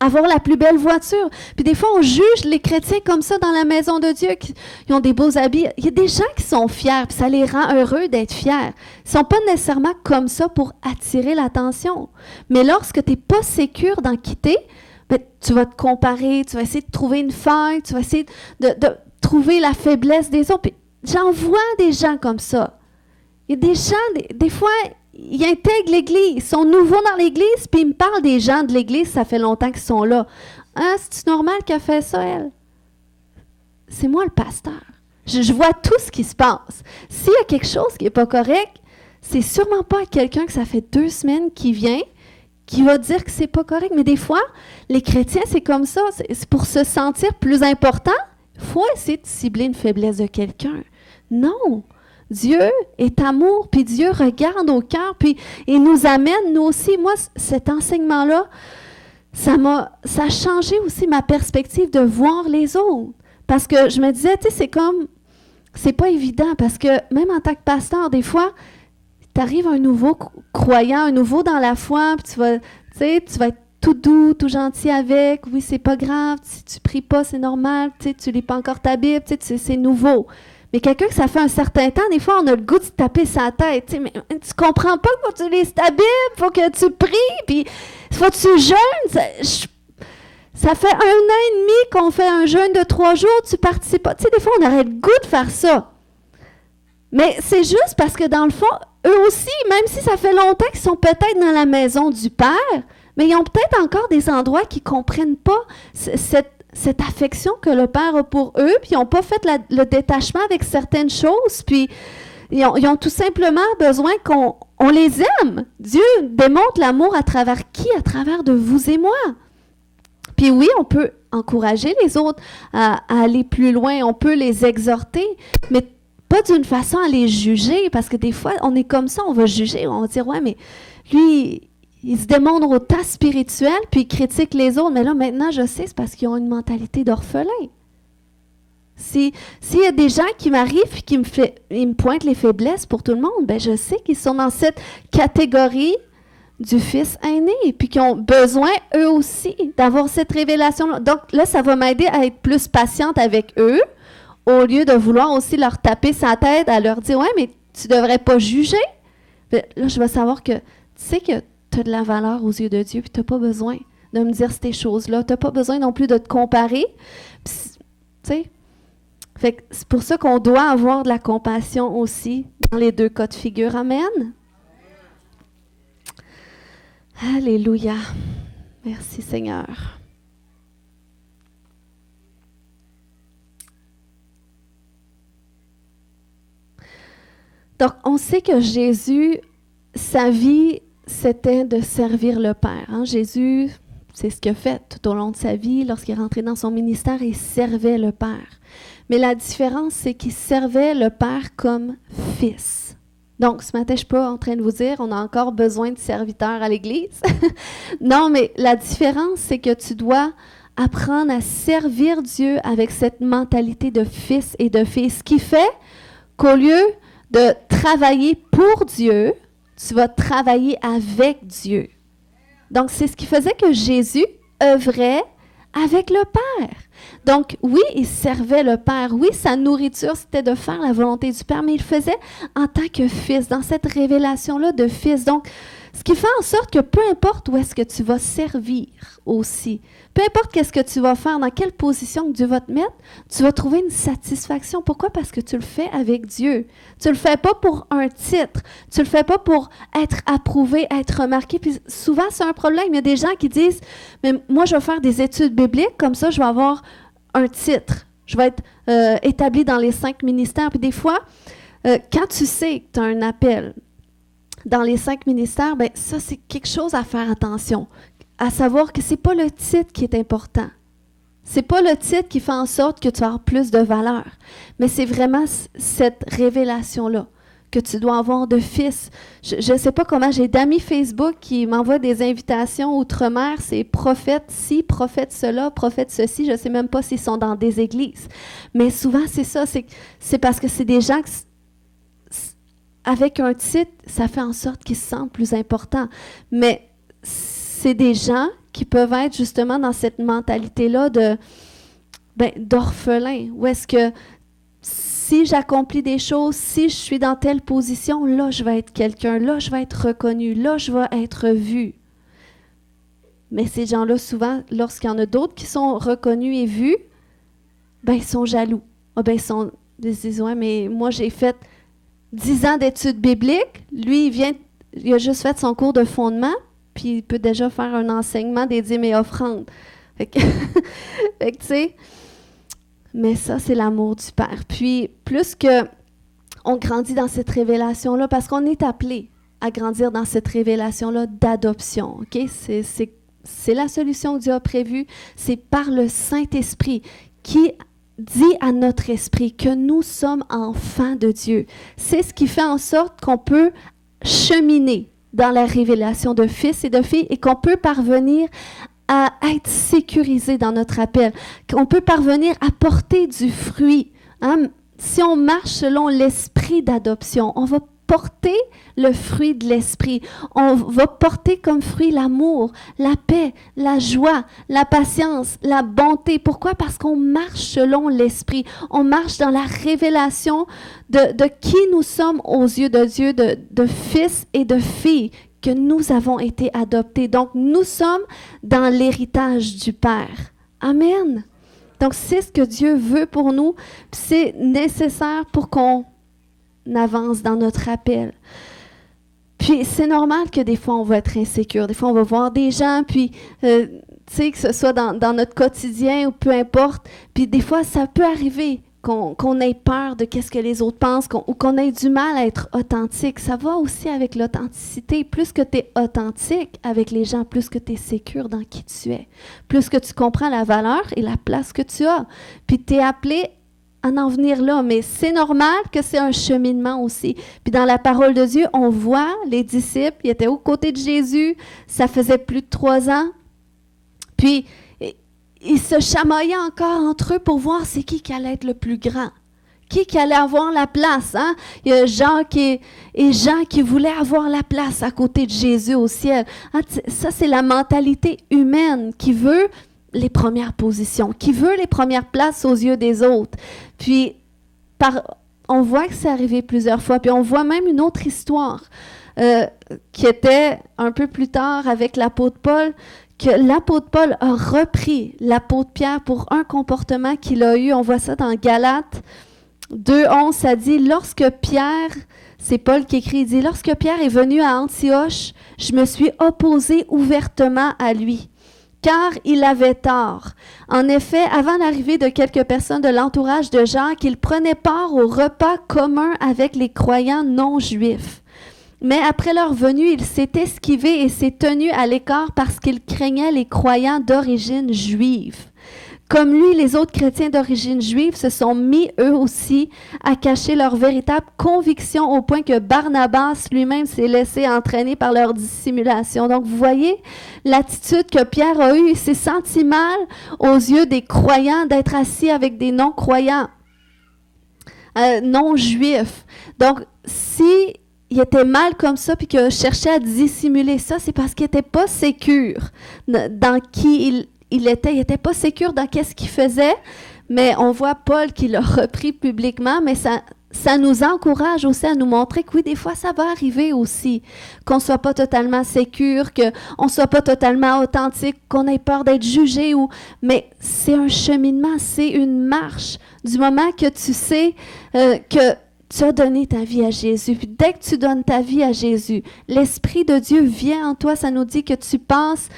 avoir la plus belle voiture. Puis des fois, on juge les chrétiens comme ça dans la maison de Dieu, qui ont des beaux habits. Il y a des gens qui sont fiers, puis ça les rend heureux d'être fiers. Ils ne sont pas nécessairement comme ça pour attirer l'attention. Mais lorsque tu n'es pas sécure dans qui tu es, ben, tu vas te comparer, tu vas essayer de trouver une faille, tu vas essayer de trouver la faiblesse des autres. Puis j'en vois des gens comme ça. Il y a des gens, des fois, ils intègrent l'Église, ils sont nouveaux dans l'Église, puis ils me parlent des gens de l'Église, ça fait longtemps qu'ils sont là. Hein, c'est-tu normal qu'elle fait ça, elle? C'est moi le pasteur. Je vois tout ce qui se passe. S'il y a quelque chose qui n'est pas correct, c'est sûrement pas quelqu'un que ça fait 2 semaines qui vient, qui va dire que c'est pas correct. Mais des fois, les chrétiens, c'est comme ça. C'est pour se sentir plus important, il faut essayer de cibler une faiblesse de quelqu'un. Non! Dieu est amour, puis Dieu regarde au cœur, puis il nous amène, nous aussi. Moi, cet enseignement-là, ça a changé aussi ma perspective de voir les autres. Parce que je me disais, tu sais, c'est pas évident, parce que même en tant que pasteur, des fois, t'arrives un nouveau croyant, un nouveau dans la foi, puis tu vas être tout doux, tout gentil avec. Oui, c'est pas grave, si tu pries pas, c'est normal, tu lis pas encore ta Bible, c'est nouveau. Mais quelqu'un que ça fait un certain temps, des fois, on a le goût de se taper sa tête. Mais tu comprends pas qu'il faut que tu lises ta Bible, il faut que tu pries, puis il faut que tu jeûnes. Ça fait 1 an et demi qu'on fait un jeûne de 3 jours, tu participes pas. Tu sais, des fois, on aurait le goût de faire ça. Mais c'est juste parce que, dans le fond, eux aussi, même si ça fait longtemps qu'ils sont peut-être dans la maison du Père, mais ils ont peut-être encore des endroits qu'ils ne comprennent pas cette affection que le Père a pour eux, puis ils n'ont pas fait le détachement avec certaines choses, puis ils ont tout simplement besoin qu'on les aime. Dieu démontre l'amour à travers qui? À travers de vous et moi. Puis oui, on peut encourager les autres à aller plus loin, on peut les exhorter, mais pas d'une façon à les juger, parce que des fois, on est comme ça, on va juger, on va dire, ouais, mais lui, il se démontre au tas spirituel, puis il critique les autres. Mais là, maintenant, je sais, c'est parce qu'ils ont une mentalité d'orphelin. S'il y a des gens qui m'arrivent et ils me pointent les faiblesses pour tout le monde, ben je sais qu'ils sont dans cette catégorie du Fils aîné, puis qui ont besoin, eux aussi, d'avoir cette révélation-là. Donc là, ça va m'aider à être plus patiente avec eux, au lieu de vouloir aussi leur taper sa tête, à leur dire « Ouais, mais tu devrais pas juger. » Là, je vais savoir que tu sais que tu as de la valeur aux yeux de Dieu, puis tu n'as pas besoin de me dire ces choses-là. Tu n'as pas besoin non plus de te comparer. Tu sais, fait que c'est pour ça qu'on doit avoir de la compassion aussi dans les deux cas de figure. Amen. Alléluia. Merci Seigneur. Donc, on sait que Jésus, sa vie, c'était de servir le Père. Hein? Jésus, c'est ce qu'il a fait tout au long de sa vie. Lorsqu'il est rentré dans son ministère, il servait le Père. Mais la différence, c'est qu'il servait le Père comme fils. Donc, ce matin, je ne suis pas en train de vous dire on a encore besoin de serviteurs à l'Église. Non, mais la différence, c'est que tu dois apprendre à servir Dieu avec cette mentalité de fils et de fille. Ce qui fait qu'au lieu de travailler pour Dieu, tu vas travailler avec Dieu. Donc, c'est ce qui faisait que Jésus œuvrait avec le Père. Donc, oui, il servait le Père. Oui, sa nourriture, c'était de faire la volonté du Père, mais il le faisait en tant que fils, dans cette révélation-là de fils. Donc, ce qui fait en sorte que peu importe où est-ce que tu vas servir aussi, peu importe qu'est-ce que tu vas faire, dans quelle position que Dieu va te mettre, tu vas trouver une satisfaction. Pourquoi? Parce que tu le fais avec Dieu. Tu le fais pas pour un titre. Tu le fais pas pour être approuvé, être remarqué. Puis souvent, c'est un problème. Il y a des gens qui disent, mais moi, je vais faire des études bibliques, comme ça, je vais avoir un titre. Je vais être établi dans les 5 ministères. Puis des fois, quand tu sais que tu as un appel dans les 5 ministères, bien, ça, c'est quelque chose à faire attention. À savoir que ce n'est pas le titre qui est important. Ce n'est pas le titre qui fait en sorte que tu as plus de valeur. Mais c'est vraiment cette révélation-là que tu dois avoir de fils. Je ne sais pas comment, j'ai d'amis Facebook qui m'envoient des invitations outre-mer, c'est prophète ci, prophète cela, prophète ceci, je ne sais même pas s'ils sont dans des églises. Mais souvent, c'est ça, c'est parce que c'est des gens qui, avec un titre, ça fait en sorte qu'ils se sentent plus importants. Mais c'est des gens qui peuvent être justement dans cette mentalité-là d'orphelin, où est-ce que si j'accomplis des choses, si je suis dans telle position, là, je vais être quelqu'un, là, je vais être reconnu, là, je vais être vu. Mais ces gens-là, souvent, lorsqu'il y en a d'autres qui sont reconnus et vus, ben, ils sont jaloux. Ah, ben, ils se disent, ouais, mais moi, j'ai fait 10 ans d'études bibliques. Lui, il a juste fait son cours de fondement, puis il peut déjà faire un enseignement des dîmes et offrandes. Fait que, tu sais, mais ça, c'est l'amour du Père. Puis, plus qu'on grandit dans cette révélation-là, parce qu'on est appelé à grandir dans cette révélation-là d'adoption, OK? C'est la solution que Dieu a prévue. C'est par le Saint-Esprit qui dit à notre esprit que nous sommes enfants de Dieu. C'est ce qui fait en sorte qu'on peut cheminer dans la révélation de fils et de filles et qu'on peut parvenir à être sécurisé dans notre appel, qu'on peut parvenir à porter du fruit. Hein? Si on marche selon l'esprit d'adoption, on va porter le fruit de l'esprit. On va porter comme fruit l'amour, la paix, la joie, la patience, la bonté. Pourquoi? Parce qu'on marche selon l'esprit. On marche dans la révélation de qui nous sommes aux yeux de Dieu, de fils et de filles, que nous avons été adoptés. Donc, nous sommes dans l'héritage du Père. Amen. Donc, c'est ce que Dieu veut pour nous. C'est nécessaire pour qu'on avance dans notre appel. Puis, c'est normal que des fois, on va être insécure. Des fois, on va voir des gens, puis, tu sais, que ce soit dans notre quotidien ou peu importe. Puis, des fois, ça peut arriver qu'on ait peur de qu'est-ce que les autres pensent ou qu'on ait du mal à être authentique. Ça va aussi avec l'authenticité. Plus que tu es authentique avec les gens, plus que tu es sécure dans qui tu es. Plus que tu comprends la valeur et la place que tu as. Puis, tu es appelé à en venir là, mais c'est normal que c'est un cheminement aussi. Puis dans la parole de Dieu, on voit les disciples, ils étaient aux côtés de Jésus, ça faisait plus de 3 ans, puis ils se chamaillaient encore entre eux pour voir c'est qui allait être le plus grand, Qui allait avoir la place, hein? Il y a Jacques et Jean qui voulaient avoir la place à côté de Jésus au ciel. Hein, ça, c'est la mentalité humaine qui veut les premières positions, qui veut les premières places aux yeux des autres. Puis, on voit que c'est arrivé plusieurs fois. Puis, on voit même une autre histoire qui était un peu plus tard avec l'apôtre Paul, que l'apôtre Paul a repris l'apôtre Pierre pour un comportement qu'il a eu. On voit ça dans Galates 2:11, ça dit, lorsque Pierre, c'est Paul qui écrit, il dit, lorsque Pierre est venu à Antioche, je me suis opposé ouvertement à lui, car il avait tort. En effet, avant l'arrivée de quelques personnes de l'entourage de Jacques, il prenait part au repas commun avec les croyants non juifs. Mais après leur venue, il s'est esquivé et s'est tenu à l'écart parce qu'il craignait les croyants d'origine juive. Comme lui, les autres chrétiens d'origine juive se sont mis eux aussi à cacher leur véritable conviction au point que Barnabas lui-même s'est laissé entraîner par leur dissimulation. Donc, vous voyez l'attitude que Pierre a eue. Il s'est senti mal aux yeux des croyants d'être assis avec des non-croyants, non-juifs. Donc, si il était mal comme ça puis qu'il cherchait à dissimuler ça, c'est parce qu'il n'était pas sécure dans qui il n'était pas sécure dans qu'est-ce qu'il faisait, mais on voit Paul qui l'a repris publiquement, mais ça nous encourage aussi à nous montrer que oui, des fois, ça va arriver aussi, qu'on ne soit pas totalement sécure, qu'on ne soit pas totalement authentique, qu'on ait peur d'être jugé, mais c'est un cheminement, c'est une marche. Du moment que tu sais que tu as donné ta vie à Jésus, puis dès que tu donnes ta vie à Jésus, l'Esprit de Dieu vient en toi, ça nous dit que tu passes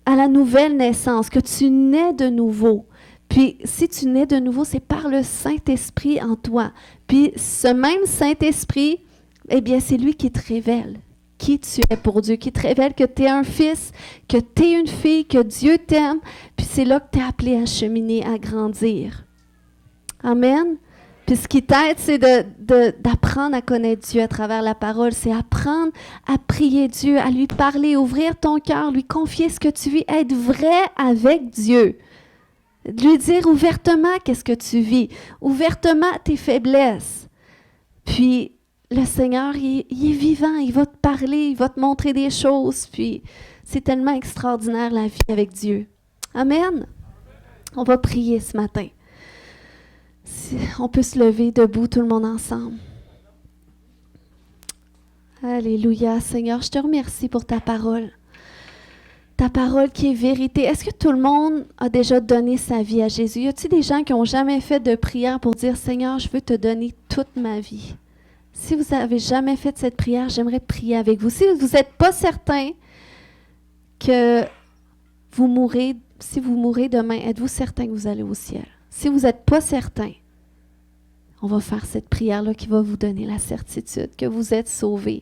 à la nouvelle naissance, que tu nais de nouveau. Puis, si tu nais de nouveau, c'est par le Saint-Esprit en toi. Puis, ce même Saint-Esprit, eh bien, c'est lui qui te révèle qui tu es pour Dieu, qui te révèle que tu es un fils, que tu es une fille, que Dieu t'aime. Puis, c'est là que tu es appelé à cheminer, à grandir. Amen. Puis ce qui t'aide, c'est d'apprendre à connaître Dieu à travers la parole. C'est apprendre à prier Dieu, à lui parler, ouvrir ton cœur, lui confier ce que tu vis, être vrai avec Dieu. Lui dire ouvertement qu'est-ce que tu vis, ouvertement tes faiblesses. Puis le Seigneur, il est vivant, il va te parler, il va te montrer des choses. Puis c'est tellement extraordinaire la vie avec Dieu. Amen. On va prier ce matin. Si on peut se lever debout, tout le monde ensemble. Alléluia, Seigneur, je te remercie pour ta parole. Ta parole qui est vérité. Est-ce que tout le monde a déjà donné sa vie à Jésus? Y a-t-il des gens qui n'ont jamais fait de prière pour dire « Seigneur, je veux te donner toute ma vie ». Si vous n'avez jamais fait cette prière, j'aimerais prier avec vous. Si vous n'êtes pas certain que vous mourrez, si vous mourrez demain, êtes-vous certain que vous allez au ciel? Si vous n'êtes pas certain, on va faire cette prière-là qui va vous donner la certitude que vous êtes sauvés.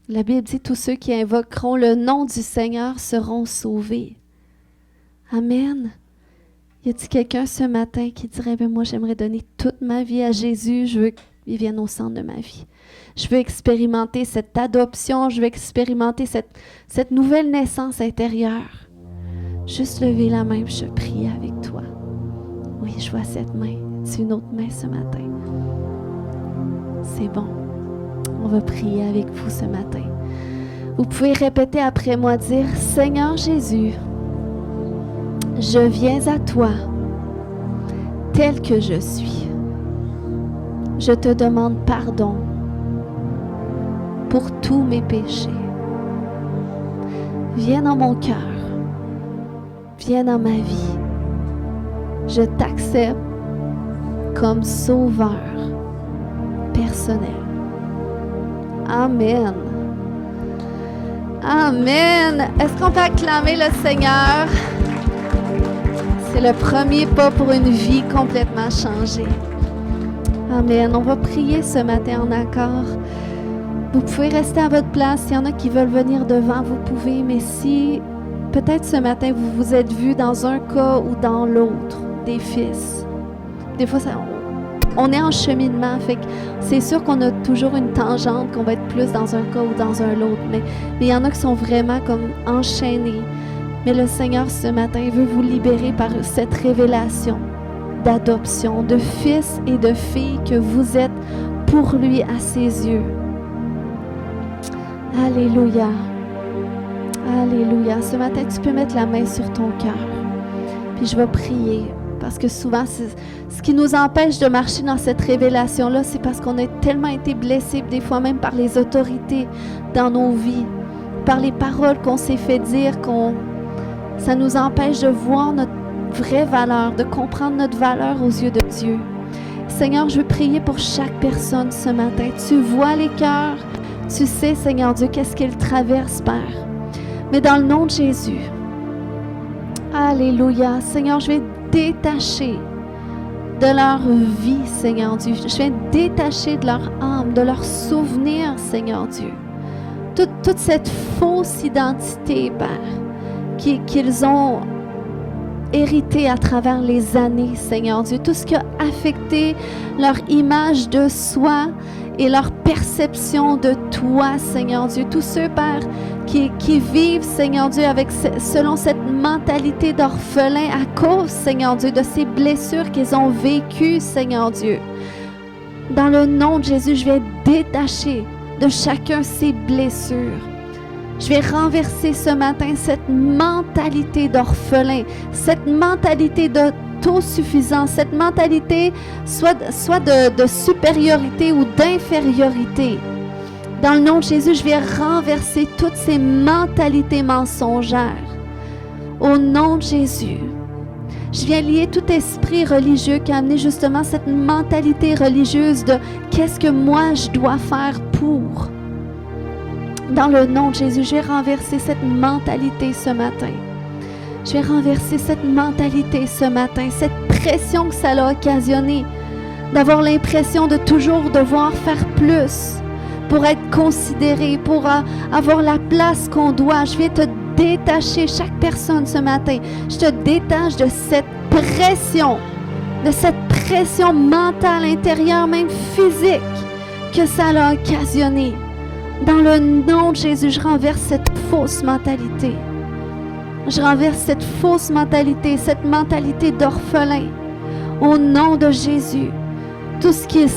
La Bible dit, tous ceux qui invoqueront le nom du Seigneur seront sauvés. Amen. Y a-t-il quelqu'un ce matin qui dirait, moi j'aimerais donner toute ma vie à Jésus, je veux qu'il vienne au centre de ma vie. Je veux expérimenter cette adoption, je veux expérimenter cette nouvelle naissance intérieure. Juste lever la main, je prie avec toi. Oui, je vois cette main. C'est une autre main ce matin. C'est bon. On va prier avec vous ce matin. Vous pouvez répéter après moi, dire « Seigneur Jésus, je viens à toi tel que je suis. Je te demande pardon pour tous mes péchés. Viens dans mon cœur. Viens dans ma vie. Je t'accepte comme sauveur personnel. Amen. Amen. Est-ce qu'on peut acclamer le Seigneur? C'est le premier pas pour une vie complètement changée. Amen. On va prier ce matin en accord. Vous pouvez rester à votre place. S'il y en a qui veulent venir devant, vous pouvez. Mais si peut-être ce matin, vous vous êtes vus dans un cas ou dans l'autre, des fils. Des fois, on est en cheminement, fait que c'est sûr qu'on a toujours une tangente, qu'on va être plus dans un cas ou dans un autre, mais il y en a qui sont vraiment comme enchaînés. Mais le Seigneur, ce matin, veut vous libérer par cette révélation d'adoption, de fils et de filles que vous êtes pour lui à ses yeux. Alléluia. Alléluia. Ce matin, tu peux mettre la main sur ton cœur. Puis je vais prier. Parce que souvent, ce qui nous empêche de marcher dans cette révélation-là, c'est parce qu'on a tellement été blessés, des fois même par les autorités dans nos vies, par les paroles qu'on s'est fait dire, ça nous empêche de voir notre vraie valeur, de comprendre notre valeur aux yeux de Dieu. Seigneur, je veux prier pour chaque personne ce matin. Tu vois les cœurs, tu sais, Seigneur Dieu, qu'est-ce qu'ils traversent, Père. Mais dans le nom de Jésus, alléluia, Seigneur, je vais détacher de leur vie, Seigneur Dieu. Je viens détacher de leur âme, de leurs souvenirs, Seigneur Dieu. Toute cette fausse identité, Père, qu'ils ont héritée à travers les années, Seigneur Dieu. Tout ce qui a affecté leur image de soi et leur perception de toi, Seigneur Dieu. Tous ceux, Père, qui vivent, Seigneur Dieu, selon cette mentalité d'orphelin à cause, Seigneur Dieu, de ces blessures qu'ils ont vécues, Seigneur Dieu. Dans le nom de Jésus, je vais détacher de chacun ces blessures. Je vais renverser ce matin cette mentalité d'orphelin, cette mentalité d'autosuffisance, cette mentalité soit de supériorité ou d'infériorité. Dans le nom de Jésus, je vais renverser toutes ces mentalités mensongères. Au nom de Jésus, je viens lier tout esprit religieux qui a amené justement cette mentalité religieuse de qu'est-ce que moi je dois faire pour. Dans le nom de Jésus, je vais renverser cette mentalité ce matin. Je vais renverser cette mentalité ce matin, cette pression que ça a occasionné, d'avoir l'impression de toujours devoir faire plus pour être considéré, pour avoir la place qu'on doit. Je vais te détacher, chaque personne ce matin. Je te détache de cette pression mentale, intérieure, même physique que ça a occasionné. Dans le nom de Jésus, je renverse cette fausse mentalité. Je renverse cette fausse mentalité, cette mentalité d'orphelin. Au nom de Jésus, tout ce qui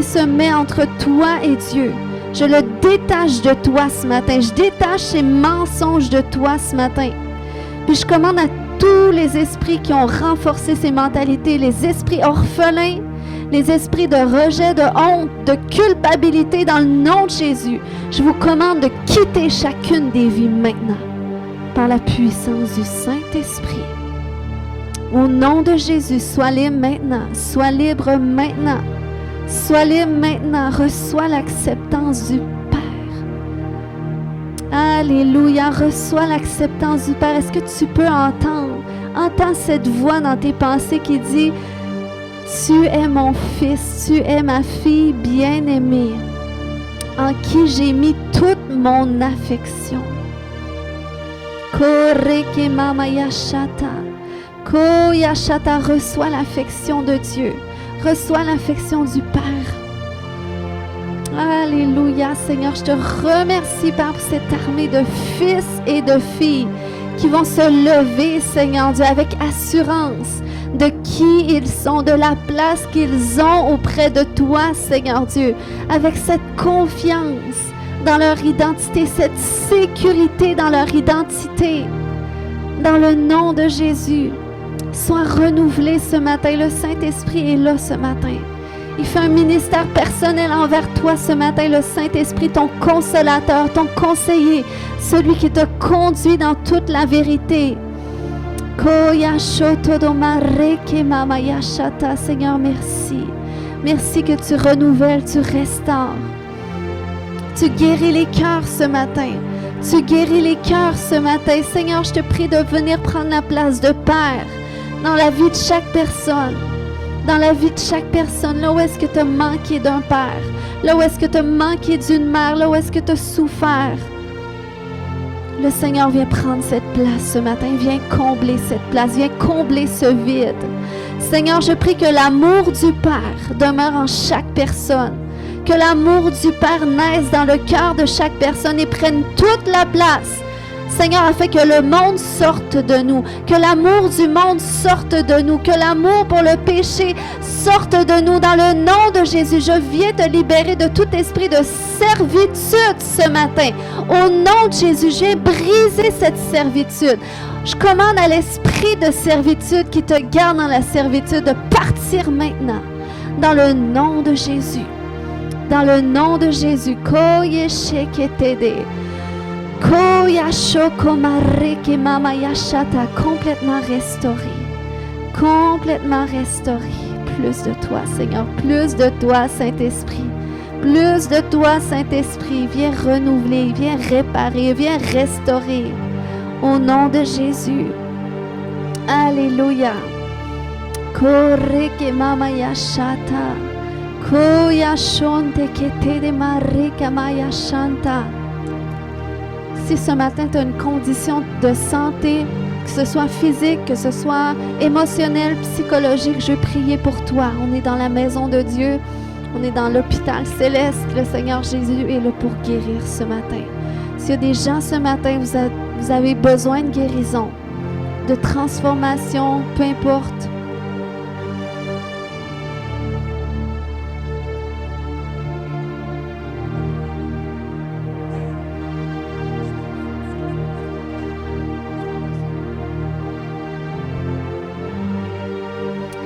se met entre toi et Dieu, je le détache de toi ce matin. Je détache ces mensonges de toi ce matin. Puis je commande à tous les esprits qui ont renforcé ces mentalités, les esprits orphelins, les esprits de rejet, de honte, de culpabilité, dans le nom de Jésus, je vous commande de quitter chacune des vies maintenant, par la puissance du Saint-Esprit. Au nom de Jésus, sois libre maintenant, sois libre maintenant, sois libre maintenant, reçois l'acceptance du Père. Alléluia, reçois l'acceptance du Père. Est-ce que tu peux entends cette voix dans tes pensées qui dit: tu es mon fils, tu es ma fille bien-aimée, en qui j'ai mis toute mon affection. Koreke mama yashata, ko yashata, reçois l'affection de Dieu, reçois l'affection du Père. Alléluia, Seigneur, je te remercie pour cette armée de fils et de filles qui vont se lever, Seigneur Dieu, avec assurance de qui ils sont, de la place qu'ils ont auprès de toi, Seigneur Dieu, avec cette confiance dans leur identité, cette sécurité dans leur identité. Dans le nom de Jésus, sois renouvelé ce matin. Le Saint-Esprit est là ce matin. Il fait un ministère personnel envers toi ce matin, le Saint-Esprit, ton consolateur, ton conseiller, celui qui te conduit dans toute la vérité. Seigneur, merci. Merci que tu renouvelles, tu restaures. Tu guéris les cœurs ce matin. Tu guéris les cœurs ce matin. Seigneur, je te prie de venir prendre la place de Père dans la vie de chaque personne. Dans la vie de chaque personne, là où est-ce que tu as manqué d'un père, là où est-ce que tu as manqué d'une mère, là où est-ce que tu as souffert. Le Seigneur vient prendre cette place ce matin, vient combler cette place, vient combler ce vide. Seigneur, je prie que l'amour du Père demeure en chaque personne, que l'amour du Père naisse dans le cœur de chaque personne et prenne toute la place Seigneur, afin que le monde sorte de nous, que l'amour du monde sorte de nous, que l'amour pour le péché sorte de nous. Dans le nom de Jésus, je viens te libérer de tout esprit de servitude ce matin. Au nom de Jésus, je viens briser cette servitude. Je commande à l'esprit de servitude qui te garde dans la servitude de partir maintenant. Dans le nom de Jésus. Dans le nom de Jésus. Complètement restauré. Complètement restauré. Plus de toi, Seigneur. Plus de toi, Saint-Esprit. Plus de toi, Saint-Esprit. Viens renouveler, viens réparer, viens restaurer. Au nom de Jésus. Alléluia. Koreke mama yashata. Koya shonte kete de mareka maya shanta. Si ce matin tu as une condition de santé, que ce soit physique, que ce soit émotionnel, psychologique, je vais prier pour toi. On est dans la maison de Dieu. On est dans l'hôpital céleste. Le Seigneur Jésus est là pour guérir ce matin. S'il y a des gens ce matin, vous avez besoin de guérison, de transformation, peu importe.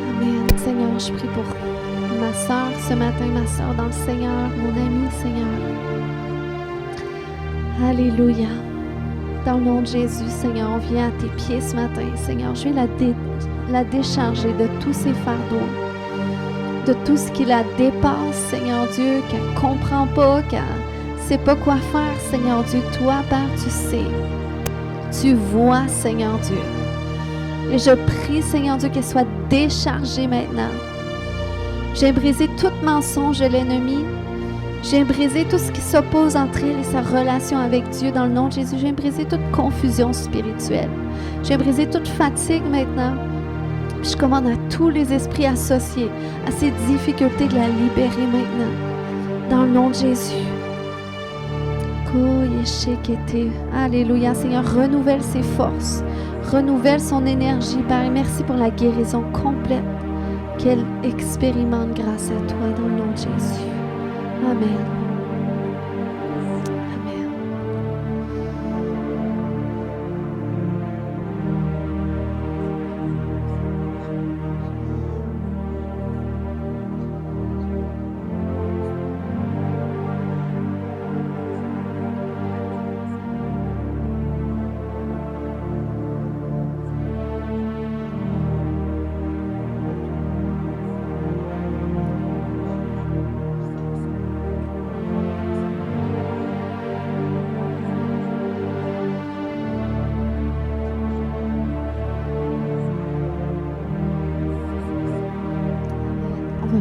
Amen. Seigneur, je prie pour ma sœur ce matin, ma sœur dans le Seigneur, mon ami, Seigneur. Alléluia. Dans le nom de Jésus, Seigneur, on vient à tes pieds ce matin. Seigneur, je vais la décharger de tous ses fardeaux, de tout ce qui la dépasse, Seigneur Dieu, qu'elle ne comprend pas, qu'elle ne sait pas quoi faire, Seigneur Dieu. Toi, Père, tu sais. Tu vois, Seigneur Dieu. Et je prie, Seigneur Dieu, qu'elle soit déchargée maintenant. J'ai brisé tout mensonge de l'ennemi. J'ai brisé tout ce qui s'oppose entre elle et sa relation avec Dieu dans le nom de Jésus. J'ai brisé toute confusion spirituelle. J'ai brisé toute fatigue maintenant. Puis je commande à tous les esprits associés à ces difficultés de la libérer maintenant. Dans le nom de Jésus. Alléluia. Seigneur, renouvelle ses forces. Renouvelle son énergie, Père. Et merci pour la guérison complète qu'elle expérimente grâce à toi dans le nom de Jésus. Amen. Amen.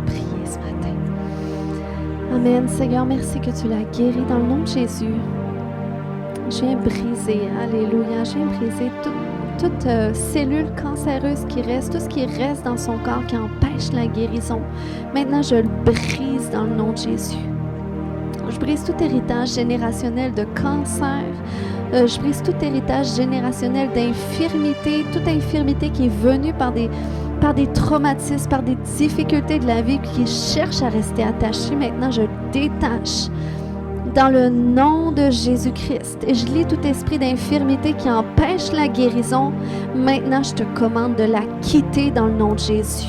Prier ce matin. Amen. Seigneur, merci que tu l'as guéri dans le nom de Jésus. Je viens briser, alléluia, je viens briser toute cellule cancéreuse qui reste, tout ce qui reste dans son corps qui empêche la guérison. Maintenant, je le brise dans le nom de Jésus. Je brise tout héritage générationnel de cancer. Je brise tout héritage générationnel d'infirmité, toute infirmité qui est venue par des traumatismes, par des difficultés de la vie qui cherchent à rester attachés. Maintenant, je détache dans le nom de Jésus-Christ. Et je lis tout esprit d'infirmité qui empêche la guérison. Maintenant, je te commande de la quitter dans le nom de Jésus.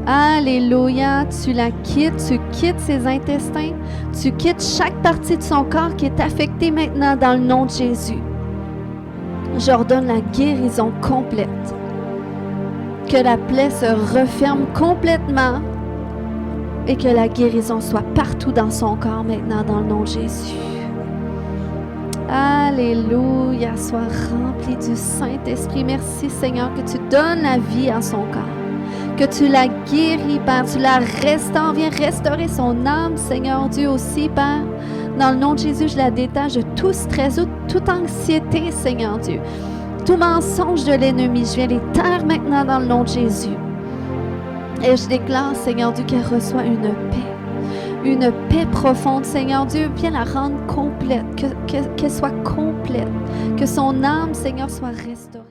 Alléluia, tu la quittes, tu quittes ses intestins, tu quittes chaque partie de son corps qui est affectée maintenant dans le nom de Jésus. J'ordonne la guérison complète. Que la plaie se referme complètement et que la guérison soit partout dans son corps maintenant dans le nom de Jésus. Alléluia, sois rempli du Saint-Esprit. Merci Seigneur que tu donnes la vie à son corps, que tu la guéris, Père, tu la restaures, viens restaurer son âme, Seigneur Dieu aussi, Père. Dans le nom de Jésus, je la détache de tout stress, toute anxiété, Seigneur Dieu. Tout mensonge de l'ennemi, je viens les taire maintenant dans le nom de Jésus. Et je déclare, Seigneur Dieu, qu'elle reçoit une paix. une paix profonde. Seigneur Dieu, viens la rendre complète, qu'elle soit complète, que son âme, Seigneur, soit restaurée.